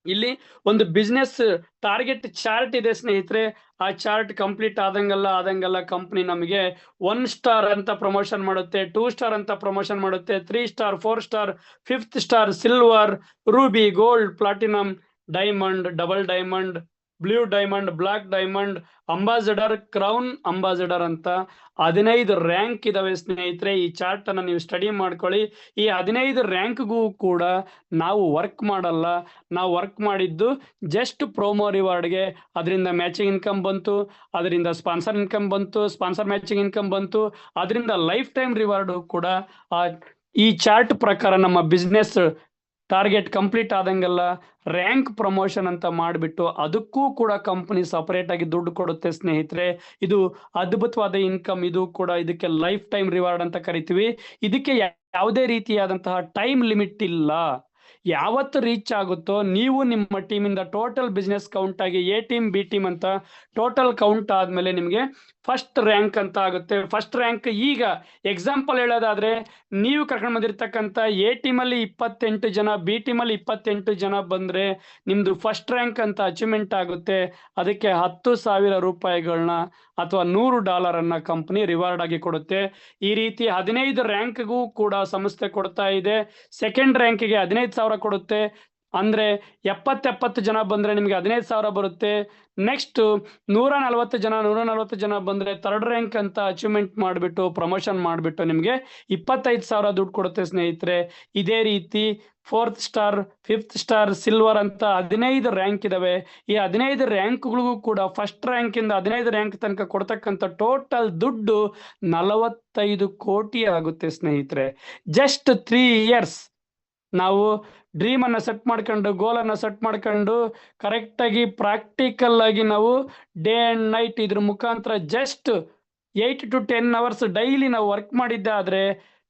ಇಲ್ಲಿ ಒಂದು ಬಿಸ್ನೆಸ್ ಟಾರ್ಗೆಟ್ ಚಾರ್ಟ್ ಇದೆ ಸ್ನೇಹಿತರೆ. ಆ ಚಾರ್ಟ್ ಕಂಪ್ಲೀಟ್ ಆದಂಗೆಲ್ಲ ಕಂಪ್ನಿ ನಮಗೆ 1 ಸ್ಟಾರ್ ಅಂತ ಪ್ರಮೋಷನ್ ಮಾಡುತ್ತೆ, 2 ಸ್ಟಾರ್ ಅಂತ ಪ್ರಮೋಷನ್ ಮಾಡುತ್ತೆ, 3 star, 4 star, 5th star, silver, ruby, gold, platinum, diamond, double diamond, blue diamond, black diamond, ambassador, crown ambassador ಅಂತ 15 ರ್ಯಾಂಕ್ ಇದಾವೆ ಸ್ನೇಹಿತರೆ. ಈ ಚಾರ್ಟ್ ಅನ್ನ ನೀವು ಸ್ಟಡಿ ಮಾಡ್ಕೊಳ್ಳಿ. ಈ 15 ರ್ಯಾಂಕ್ಗೂ ಕೂಡ ನಾವು ವರ್ಕ್ ಮಾಡಲ್ಲ. ನಾವು ವರ್ಕ್ ಮಾಡಿದ್ದು ಜಸ್ಟ್ ಪ್ರೋಮೋ ರಿವಾರ್ಡ್ಗೆ. ಅದರಿಂದ ಮ್ಯಾಚಿಂಗ್ ಇನ್ಕಮ್ ಬಂತು, ಅದರಿಂದ ಸ್ಪಾನ್ಸರ್ ಇನ್ಕಮ್ ಬಂತು, ಸ್ಪಾನ್ಸರ್ ಮ್ಯಾಚಿಂಗ್ ಇನ್ಕಮ್ ಬಂತು, ಅದರಿಂದ ಲೈಫ್ ಟೈಮ್ ರಿವಾರ್ಡ್ ಕೂಡ. ಈ ಚಾರ್ಟ್ ಪ್ರಕಾರ ನಮ್ಮ ಬಿಸ್ನೆಸ್ ಟಾರ್ಗೆಟ್ ಕಂಪ್ಲೀಟ್ ಆದಂಗೆಲ್ಲ ರ್ಯಾಂಕ್ ಪ್ರಮೋಷನ್ ಅಂತ ಮಾಡಿಬಿಟ್ಟು ಅದಕ್ಕೂ ಕೂಡ ಕಂಪನಿ ಸಪರೇಟ್ ಆಗಿ ದುಡ್ಡು ಕೊಡುತ್ತೆ ಸ್ನೇಹಿತರೆ. ಇದು ಅದ್ಭುತವಾದ ಇನ್ಕಮ್. ಇದು ಕೂಡ ಇದಕ್ಕೆ ಲೈಫ್ ಟೈಮ್ ರಿವಾರ್ಡ್ ಅಂತ ಕರಿತೀವಿ. ಇದಕ್ಕೆ ಯಾವುದೇ ರೀತಿಯಾದಂತಹ ಟೈಮ್ ಲಿಮಿಟ್ ಇಲ್ಲ. ಯಾವತ್ತು ರೀಚ್ ಆಗುತ್ತೋ ನೀವು ನಿಮ್ಮ ಟೀಮಿಂದ ಟೋಟಲ್ ಬಿಸ್ನೆಸ್ ಕೌಂಟ್ ಆಗಿ ಎ ಟೀಮ್, ಬಿ ಟೀಮ್ ಅಂತ ಟೋಟಲ್ ಕೌಂಟ್ ಆದ್ಮೇಲೆ ನಿಮಗೆ ಫಸ್ಟ್ ರ್ಯಾಂಕ್ ಅಂತ ಆಗುತ್ತೆ. ಫಸ್ಟ್ ರ್ಯಾಂಕ್ ಈಗ ಎಕ್ಸಾಂಪಲ್ ಹೇಳೋದಾದ್ರೆ ನೀವು ಕರ್ಕೊಂಡು ಬಂದಿರತಕ್ಕಂಥ ಎ ಟೀಮಲ್ಲಿ 28 ಜನ, ಬಿ ಟೀಮಲ್ಲಿ 28 ಜನ ಬಂದ್ರೆ ನಿಮ್ದು ಫಸ್ಟ್ ರ್ಯಾಂಕ್ ಅಂತ ಅಚೀವ್ಮೆಂಟ್ ಆಗುತ್ತೆ. ಅದಕ್ಕೆ 10,000 ರೂಪಾಯಿಗಳನ್ನ ಅಥವಾ $100 ಕಂಪನಿ ರಿವಾರ್ಡ್ ಆಗಿ ಕೊಡುತ್ತೆ. ಈ ರೀತಿ 15 ರ್ಯಾಂಕ್ಗೂ ಕೂಡ ಸಂಸ್ಥೆ ಕೊಡ್ತಾ ಇದೆ. ಸೆಕೆಂಡ್ ರ್ಯಾಂಕಿಗೆ 15,000 ಕೊಡುತ್ತೆ. ಅಂದ್ರೆ 70 ಜನ ಬಂದ್ರೆ ನಿಮ್ಗೆ 15,000 ಬರುತ್ತೆ. ನೆಕ್ಸ್ಟ್ 140 ಜನ ಬಂದ್ರೆ ಥರ್ಡ್ ರ್ಯಾಂಕ್ ಅಂತ ಅಚೀವ್ಮೆಂಟ್ ಮಾಡಿಬಿಟ್ಟು ಪ್ರಮೋಷನ್ ಮಾಡಿಬಿಟ್ಟು ನಿಮ್ಗೆ 25,000 ದುಡ್ಡು ಕೊಡುತ್ತೆ ಸ್ನೇಹಿತರೆ. ಇದೇ ರೀತಿ 4th star, 5th star, silver ಅಂತ 15 ರ್ಯಾಂಕ್ ಇದಾವೆ. ಈ 15 ರ್ಯಾಂಕ್ಗಳಿಗೂ ಕೂಡ ಫಸ್ಟ್ ರ್ಯಾಂಕ್ ಇಂದ 15 ರ್ಯಾಂಕ್ ತನಕ ಕೊಡ್ತಕ್ಕಂಥ ಟೋಟಲ್ ದುಡ್ಡು 45 ಕೋಟಿ ಆಗುತ್ತೆ ಸ್ನೇಹಿತರೆ. ಜಸ್ಟ್ 3 ಇಯರ್ಸ್ ನಾವು ಡ್ರೀಮ್ ಅನ್ನ ಸೆಟ್ ಮಾಡ್ಕೊಂಡು, ಗೋಲ್ ಅನ್ನ ಸೆಟ್ ಮಾಡ್ಕೊಂಡು ಕರೆಕ್ಟ್ ಆಗಿ ಪ್ರಾಕ್ಟಿಕಲ್ ಆಗಿ ನಾವು ಡೇ ಅಂಡ್ ನೈಟ್ ಇದ್ರ ಮುಖಾಂತರ ಜಸ್ಟ್ 8 to 10 ಅವರ್ಸ್ ಡೈಲಿ ನಾವು ವರ್ಕ್ ಮಾಡಿದ್ದೆ ಆದ್ರೆ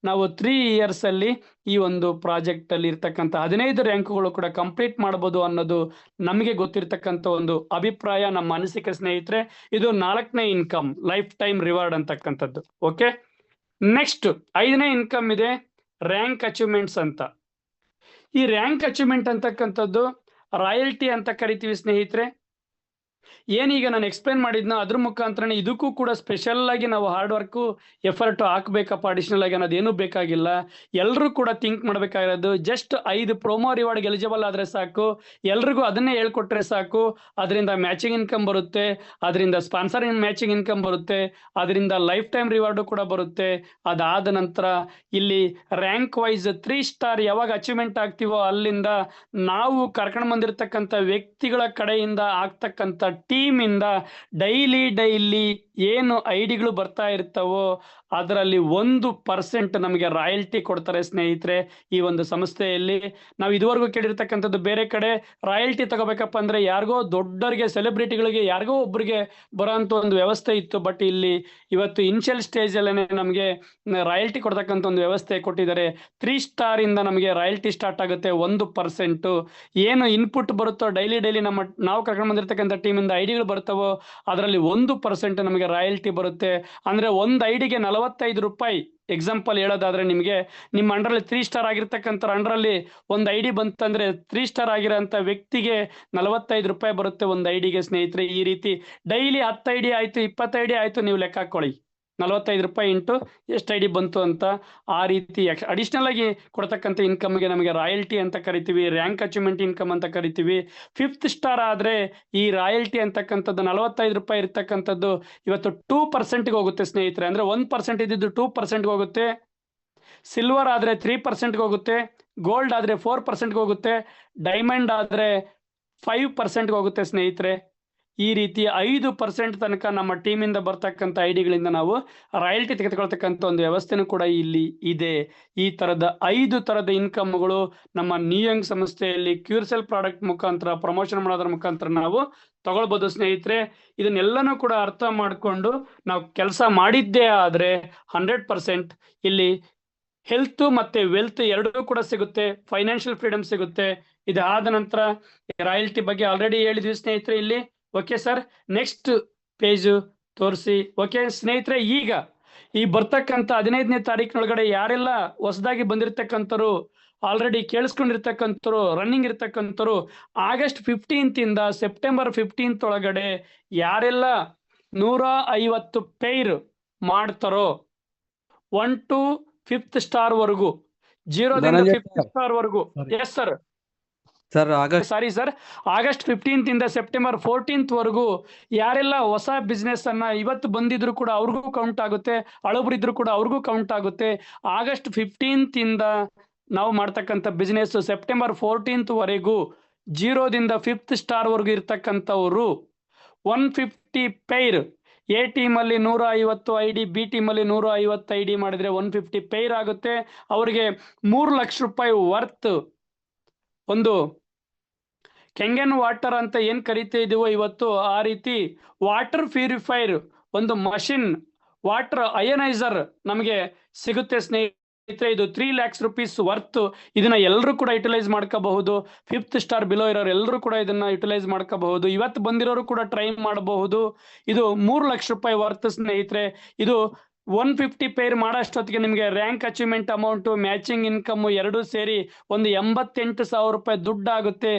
ನಾವು 3 ಇಯರ್ಸ್ ಅಲ್ಲಿ ಈ ಒಂದು ಪ್ರಾಜೆಕ್ಟ್ ಅಲ್ಲಿ ಇರ್ತಕ್ಕಂಥ 15 ರ್ಯಾಂಕ್ಗಳು ಕೂಡ ಕಂಪ್ಲೀಟ್ ಮಾಡಬಹುದು ಅನ್ನೋದು ನಮಗೆ ಗೊತ್ತಿರ್ತಕ್ಕಂಥ ಒಂದು ಅಭಿಪ್ರಾಯ, ನಮ್ಮ ಅನಿಸಿಕೆ ಸ್ನೇಹಿತರೆ. ಇದು 4ನೇ ಇನ್ಕಮ್, ಲೈಫ್ ಟೈಮ್ ರಿವಾರ್ಡ್ ಅಂತಕ್ಕಂಥದ್ದು. ಓಕೆ, ನೆಕ್ಸ್ಟ್ 5ನೇ ಇನ್ಕಮ್ ಇದೆ ರ್ಯಾಂಕ್ ಅಚೀವ್ಮೆಂಟ್ಸ್ ಅಂತ. ಈ ರ್ಯಾಂಕ್ ಅಚೀವ್ಮೆಂಟ್ ಅಂತಕ್ಕಂಥದ್ದು ರಾಯಲ್ಟಿ ಅಂತ ಕರಿತೀವಿ ಸ್ನೇಹಿತರೆ. ಏನೀಗ ನಾನು ಎಕ್ಸ್ಪ್ಲೇನ್ ಮಾಡಿದ್ನೋ ಅದ್ರ ಮುಖಾಂತರ ಇದಕ್ಕೂ ಕೂಡ ಸ್ಪೆಷಲ್ ಆಗಿ ನಾವು ಹಾರ್ಡ್ ವರ್ಕ್ ಎಫರ್ಟ್ ಹಾಕ್ಬೇಕಪ್ಪ, ಅಡಿಷನಲ್ ಆಗಿ ಅನ್ನೋದೇನು ಬೇಕಾಗಿಲ್ಲ. ಎಲ್ಲರೂ ಕೂಡ ಥಿಂಕ್ ಮಾಡ್ಬೇಕಾಗಿರೋದು ಜಸ್ಟ್ 5 ಪ್ರೋಮೋ ರಿವಾರ್ಡ್ ಎಲಿಜಿಬಲ್ ಆದ್ರೆ ಸಾಕು, ಎಲ್ರಿಗೂ ಅದನ್ನೇ ಹೇಳ್ಕೊಟ್ರೆ ಸಾಕು. ಅದರಿಂದ ಮ್ಯಾಚಿಂಗ್ ಇನ್ಕಮ್ ಬರುತ್ತೆ, ಅದರಿಂದ ಸ್ಪಾನ್ಸರ್ ಮ್ಯಾಚಿಂಗ್ ಇನ್ಕಮ್ ಬರುತ್ತೆ, ಅದರಿಂದ ಲೈಫ್ ಟೈಮ್ ರಿವಾರ್ಡು ಕೂಡ ಬರುತ್ತೆ. ಅದಾದ ನಂತರ ಇಲ್ಲಿ ರ್ಯಾಂಕ್ ವೈಸ್ 3 ಸ್ಟಾರ್ ಯಾವಾಗ ಅಚೀವ್ಮೆಂಟ್ ಆಗ್ತೀವೋ ಅಲ್ಲಿಂದ ನಾವು ಕರ್ಕೊಂಡು ಬಂದಿರತಕ್ಕಂಥ ವ್ಯಕ್ತಿಗಳ ಕಡೆಯಿಂದ ಆಗ್ತಕ್ಕಂಥ ಟೀಮ್ ಇಂದ ಡೈಲಿ ಏನು ಐಡಿಗಳು ಬರ್ತಾ ಇರ್ತಾವೋ ಅದರಲ್ಲಿ 1% ನಮಗೆ ರಾಯಲ್ಟಿ ಕೊಡ್ತಾರೆ ಸ್ನೇಹಿತರೆ. ಈ ಒಂದು ಸಂಸ್ಥೆಯಲ್ಲಿ ನಾವು ಇದುವರೆಗೂ ಕೇಳಿರ್ತಕ್ಕಂಥದ್ದು ಬೇರೆ ಕಡೆ ರಾಯಲ್ಟಿ ತಗೋಬೇಕಪ್ಪ ಅಂದ್ರೆ ಯಾರಿಗೋ ದೊಡ್ಡರಿಗೆ, ಸೆಲೆಬ್ರಿಟಿಗಳಿಗೆ, ಯಾರಿಗೋ ಒಬ್ಬರಿಗೆ ಬರೋಂಥ ಒಂದು ವ್ಯವಸ್ಥೆ ಇತ್ತು. ಬಟ್ ಇಲ್ಲಿ ಇವತ್ತು ಇನಿಷಿಯಲ್ ಸ್ಟೇಜ್ ಅಲ್ಲೇ ನಮಗೆ ರಾಯಲ್ಟಿ ಕೊಡ್ತಕ್ಕಂಥ ಒಂದು ವ್ಯವಸ್ಥೆ ಕೊಟ್ಟಿದ್ದಾರೆ. 3 ಸ್ಟಾರ್ ಇಂದ ನಮಗೆ ರಾಯಲ್ಟಿ ಸ್ಟಾರ್ಟ್ ಆಗುತ್ತೆ 1%. ಏನು ಇನ್ಪುಟ್ ಬರುತ್ತೋ ಡೈಲಿ ನಾವು ಕರ್ಕೊಂಡು ಬಂದಿರತಕ್ಕಂಥ ಟೀಮ್ ಇಂದ ಐಡಿಗಳು ಬರ್ತಾವೋ ಅದರಲ್ಲಿ 1% ನಮಗೆ ರಾಯಲ್ಟಿ ಬರುತ್ತೆ. ಅಂದ್ರೆ ಒಂದು ಐಡಿಗೆ 45 ರೂಪಾಯಿ. ಎಕ್ಸಾಂಪಲ್ ಹೇಳೋದಾದ್ರೆ ನಿಮಗೆ ನಿಮ್ಮ ಅಂಡರಲ್ಲಿ 3 ಸ್ಟಾರ್ ಆಗಿರ್ತಕ್ಕಂಥ ಅಂಡರಲ್ಲಿ ಒಂದು ಐಡಿ ಬಂತಂದ್ರೆ 3 ಸ್ಟಾರ್ ಆಗಿರೋಂಥ ವ್ಯಕ್ತಿಗೆ 45 ರೂಪಾಯಿ ಬರುತ್ತೆ ಒಂದು ಐಡಿಗೆ ಸ್ನೇಹಿತರೆ. ಈ ರೀತಿ ಡೈಲಿ 10 ಐಡಿ ಆಯ್ತು, 20 ಐಡಿ ಆಯ್ತು, ನೀವು ಲೆಕ್ಕ ಹಾಕೊಳ್ಳಿ 45 ರೂಪಾಯಿ ಇಂಟು ಎಷ್ಟು ಐಡಿ ಬಂತು ಅಂತ. ಆ ರೀತಿ ಅಡಿಷನಲ್ ಆಗಿ ಕೊಡ್ತಕ್ಕಂಥ ಇನ್ಕಮ್ಗೆ ನಮಗೆ ರಾಯಲ್ಟಿ ಅಂತ ಕರಿತೀವಿ, ರ್ಯಾಂಕ್ ಅಚೀವ್ಮೆಂಟ್ ಇನ್ಕಮ್ ಅಂತ ಕರಿತೀವಿ. 5th ಸ್ಟಾರ್ ಆದ್ರೆ ಈ ರಾಯಲ್ಟಿ ಅಂತಕ್ಕಂಥದ್ದು 45 ರೂಪಾಯಿ ಇರ್ತಕ್ಕಂಥದ್ದು ಇವತ್ತು 2%ಗೆ ಹೋಗುತ್ತೆ ಸ್ನೇಹಿತರೆ. ಅಂದ್ರೆ 1% ಇದ್ದಿದ್ದು 2%ಗೆ ಹೋಗುತ್ತೆ. ಸಿಲ್ವರ್ ಆದ್ರೆ 3%ಗೆ ಹೋಗುತ್ತೆ, ಗೋಲ್ಡ್ ಆದ್ರೆ 4%ಗೆ ಹೋಗುತ್ತೆ, ಡೈಮಂಡ್ ಆದ್ರೆ 5%ಗೆ ಹೋಗುತ್ತೆ ಸ್ನೇಹಿತರೆ. ಈ ರೀತಿ 5% ತನಕ ನಮ್ಮ ಟೀಮಿಂದ ಬರ್ತಕ್ಕಂಥ ಐಡಿಗಳಿಂದ ನಾವು ರಾಯಲ್ಟಿ ತೆಗೆದುಕೊಳ್ತಕ್ಕಂಥ ಒಂದು ವ್ಯವಸ್ಥೆನೂ ಕೂಡ ಇಲ್ಲಿ ಇದೆ. ಈ ತರದ 5 ತರದ ಇನ್ಕಮ್ಗಳು ನಮ್ಮ ನ್ಯೂಯಂಗ್ ಸಂಸ್ಥೆಯಲ್ಲಿ ಕ್ಯೂರ್ಸೆಲ್ ಪ್ರಾಡಕ್ಟ್ ಮುಖಾಂತರ ಪ್ರಮೋಷನ್ ಮಾಡೋದ್ರ ಮುಖಾಂತರ ನಾವು ತಗೊಳ್ಬಹುದು ಸ್ನೇಹಿತರೆ. ಇದನ್ನೆಲ್ಲನೂ ಕೂಡ ಅರ್ಥ ಮಾಡಿಕೊಂಡು ನಾವು ಕೆಲಸ ಮಾಡಿದ್ದೇ ಆದ್ರೆ 100% ಇಲ್ಲಿ ಹೆಲ್ತ್ ಮತ್ತೆ ವೆಲ್ತ್ ಎರಡೂ ಕೂಡ ಸಿಗುತ್ತೆ, ಫೈನಾನ್ಷಿಯಲ್ ಫ್ರೀಡಮ್ ಸಿಗುತ್ತೆ. ಇದಾದ ನಂತರ ರಾಯಲ್ಟಿ ಬಗ್ಗೆ ಆಲ್ರೆಡಿ ಹೇಳಿದ್ವಿ ಸ್ನೇಹಿತರೆ ಇಲ್ಲಿ. ಓಕೆ ಸರ್, ನೆಕ್ಸ್ಟ್ ಪೇಜ್ ತೋರಿಸಿ. ಓಕೆ ಸ್ನೇಹಿತರೆ, ಈಗ ಈ ಬರ್ತಕ್ಕಂಥ 15ನೇ ತಾರೀಕಿನೊಳಗಡೆ ಯಾರೆಲ್ಲ ಹೊಸದಾಗಿ ಬಂದಿರತಕ್ಕಂಥವ್ರು, ಆಲ್ರೆಡಿ ಕೇಳಿಸ್ಕೊಂಡಿರ್ತಕ್ಕಂಥವ್ರು, ರನ್ನಿಂಗ್ ಇರ್ತಕ್ಕಂಥವ್ರು, August 15th ಇಂದ September 15th ಒಳಗಡೆ ಯಾರೆಲ್ಲ 150 ಪೇರ್ ಮಾಡ್ತಾರೋ 1 to 5th ಸ್ಟಾರ್ ವರೆಗೂ, 0 ದಿಂದ 5th ಸ್ಟಾರ್ ವರೆಗೂ. Yes sir. Sorry sir, August 15th ಇಂದ September 14th ವರೆಗೂ ಯಾರೆಲ್ಲ ಹೊಸ ಬಿಸ್ನೆಸ್ ಅನ್ನ ಇವತ್ತು ಬಂದಿದ್ರು ಕೂಡ ಅವ್ರಿಗೂ ಕೌಂಟ್ ಆಗುತ್ತೆ, ಹಳಬ್ರಿದ್ರು ಕೂಡ ಅವ್ರಿಗೂ ಕೌಂಟ್ ಆಗುತ್ತೆ. August 15th ಇಂದ ನಾವು ಮಾಡ್ತಕ್ಕಂಥ ಬಿಸ್ನೆಸ್ September 14th ವರೆಗೂ 0 ದಿಂದ 5th ಸ್ಟಾರ್ ವರೆಗೂ ಇರ್ತಕ್ಕಂಥವ್ರು 150 ಪೇರ್, ಎ ಟೀಮ್ ಅಲ್ಲಿ 150 ಐಡಿ, ಬಿ ಟೀಮ್ ಅಲ್ಲಿ 150 ಐಡಿ ಮಾಡಿದ್ರೆ 150 ಪೇರ್ ಆಗುತ್ತೆ. ಅವರಿಗೆ 3 ಲಕ್ಷ ರೂಪಾಯಿ ವರ್ತ್ ಒಂದು ಕೆಂಗನ್ ವಾಟರ್ ಅಂತ ಏನ್ ಕರಿತಾ ಇದೀವೋ ಇವತ್ತು, ಆ ರೀತಿ ವಾಟರ್ ಪ್ಯೂರಿಫೈರ್ ಒಂದು ಮಷಿನ್, ವಾಟರ್ ಅಯನೈಸರ್ ನಮಗೆ ಸಿಗುತ್ತೆ ಸ್ನೇಹಿತರೆ. ಇದು 3 lakhs rupees ವರ್ತ್. ಇದನ್ನ ಎಲ್ಲರೂ ಕೂಡ ಯುಟಿಲೈಸ್ ಮಾಡ್ಕೋಬಹುದು. 5th ಸ್ಟಾರ್ ಬಿಲೋ ಇರೋರು ಎಲ್ಲರೂ ಕೂಡ ಇದನ್ನ ಯುಟಿಲೈಸ್ ಮಾಡ್ಕೋಬಹುದು. ಇವತ್ತು ಬಂದಿರೋರು ಕೂಡ ಟ್ರೈ ಮಾಡಬಹುದು. ಇದು 3 ಲಕ್ಷ ರೂಪಾಯಿ ವರ್ತ್ ಸ್ನೇಹಿತರೆ. ಇದು 150 ಪೇರ್ ಮಾಡೋಷ್ಟೊತ್ತಿಗೆ ನಿಮಗೆ rank achievement amount, matching income ಎರಡೂ ಸೇರಿ ಒಂದು 88,000 ರೂಪಾಯಿ ದುಡ್ಡಾಗುತ್ತೆ.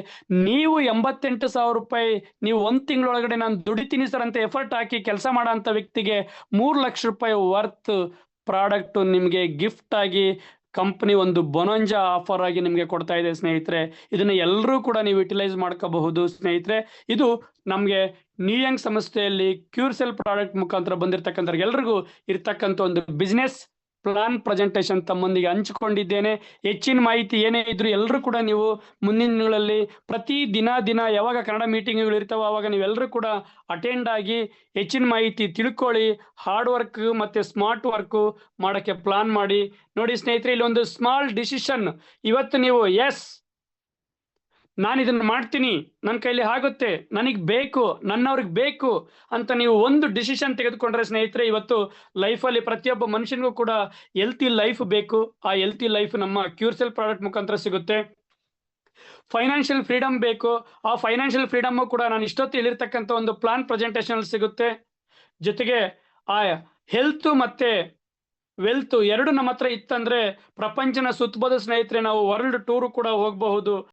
ನೀವು 88,000 ರೂಪಾಯಿ ನೀವು 1 ತಿಂಗಳೊಳಗಡೆ ನಾನು ದುಡಿತೀನಿ ಸರ್ ಅಂತ ಎಫರ್ಟ್ ಹಾಕಿ ಕೆಲಸ ಮಾಡೋ ಅಂತ ವ್ಯಕ್ತಿಗೆ 3 ಲಕ್ಷ ರೂಪಾಯಿ ವರ್ತ್ ಪ್ರಾಡಕ್ಟ್ ನಿಮಗೆ ಗಿಫ್ಟ್ ಆಗಿ ಕಂಪನಿ ಒಂದು ಬೊನಂಜಾ ಆಫರ್ ಆಗಿ ನಿಮಗೆ ಕೊಡ್ತಾ ಇದೆ ಸ್ನೇಹಿತರೆ. ಇದನ್ನ ಎಲ್ಲರೂ ಕೂಡ ನೀವು ಯುಟಿಲೈಸ್ ಮಾಡ್ಕೋಬಹುದು ಸ್ನೇಹಿತರೆ. ಇದು ನಮಗೆ ನ್ಯೂಯಂಗ್ ಸಂಸ್ಥೆಯಲ್ಲಿ ಕ್ಯೂರ್ಸೆಲ್ ಪ್ರಾಡಕ್ಟ್ ಮುಖಾಂತರ ಬಂದಿರತಕ್ಕಂಥ ಎಲ್ರಿಗೂ ಇರ್ತಕ್ಕಂಥ ಒಂದು ಬಿಸ್ನೆಸ್ ಪ್ಲಾನ್ ಪ್ರೆಸೆಂಟೇಷನ್ ತಮ್ಮೊಂದಿಗೆ ಹಂಚಿಕೊಂಡಿದ್ದೇನೆ. ಹೆಚ್ಚಿನ ಮಾಹಿತಿ ಏನೇ ಇದ್ರು ಎಲ್ಲರೂ ಕೂಡ ನೀವು ಮುಂದಿನ ದಿನಗಳಲ್ಲಿ ಪ್ರತಿ ದಿನ ಯಾವಾಗ ಕನ್ನಡ ಮೀಟಿಂಗ್ಗಳು ಇರ್ತಾವೋ ಅವಾಗ ನೀವೆಲ್ಲರೂ ಕೂಡ ಅಟೆಂಡ್ ಆಗಿ ಹೆಚ್ಚಿನ ಮಾಹಿತಿ ತಿಳ್ಕೊಳ್ಳಿ. ಹಾರ್ಡ್ ವರ್ಕ್ ಮತ್ತೆ ಸ್ಮಾರ್ಟ್ ವರ್ಕ್ ಮಾಡೋಕ್ಕೆ ಪ್ಲಾನ್ ಮಾಡಿ. ನೋಡಿ ಸ್ನೇಹಿತರೆ, ಇಲ್ಲಿ ಒಂದು ಸ್ಮಾಲ್ ಡಿಸಿಷನ್. ಇವತ್ತು ನೀವು ನಾನು ಇದನ್ನ ಮಾಡ್ತೀನಿ, ನನ್ನ ಕೈಲಿ ಆಗುತ್ತೆ, ನನಗೆ ಬೇಕು, ನನ್ನವ್ರಿಗೆ ಬೇಕು ಅಂತ ನೀವು ಒಂದು ಡಿಸಿಷನ್ ತೆಗೆದುಕೊಂಡ್ರೆ ಸ್ನೇಹಿತರೆ, ಇವತ್ತು ಲೈಫಲ್ಲಿ ಪ್ರತಿಯೊಬ್ಬ ಮನುಷ್ಯನಿಗೂ ಕೂಡ ಹೆಲ್ತಿ ಲೈಫ್ ಬೇಕು. ಆ ಹೆಲ್ತಿ ಲೈಫ್ ನಮ್ಮ ಕ್ಯೂರ್ಸೆಲ್ ಪ್ರಾಡಕ್ಟ್ ಮುಖಾಂತರ ಸಿಗುತ್ತೆ. ಫೈನಾನ್ಷಿಯಲ್ ಫ್ರೀಡಮ್ ಬೇಕು. ಆ ಫೈನಾನ್ಷಿಯಲ್ ಫ್ರೀಡಮ್ ಕೂಡ ನಾನು ಇಷ್ಟೊತ್ತು ಹೇಳಿರ್ತಕ್ಕಂಥ ಒಂದು ಪ್ಲಾನ್ ಪ್ರೆಸೆಂಟೇಷನ್ ಸಿಗುತ್ತೆ. ಜೊತೆಗೆ ಆ ಹೆಲ್ತ್ ಮತ್ತೆ ವೆಲ್ತ್ ಎರಡು ನಮ್ಮ ಹತ್ರ ಇತ್ತಂದ್ರೆ ಪ್ರಪಂಚನ ಸುತ್ತಬಹುದು ಸ್ನೇಹಿತರೆ. ನಾವು ವರ್ಲ್ಡ್ ಟೂರ್ ಕೂಡ ಹೋಗಬಹುದು.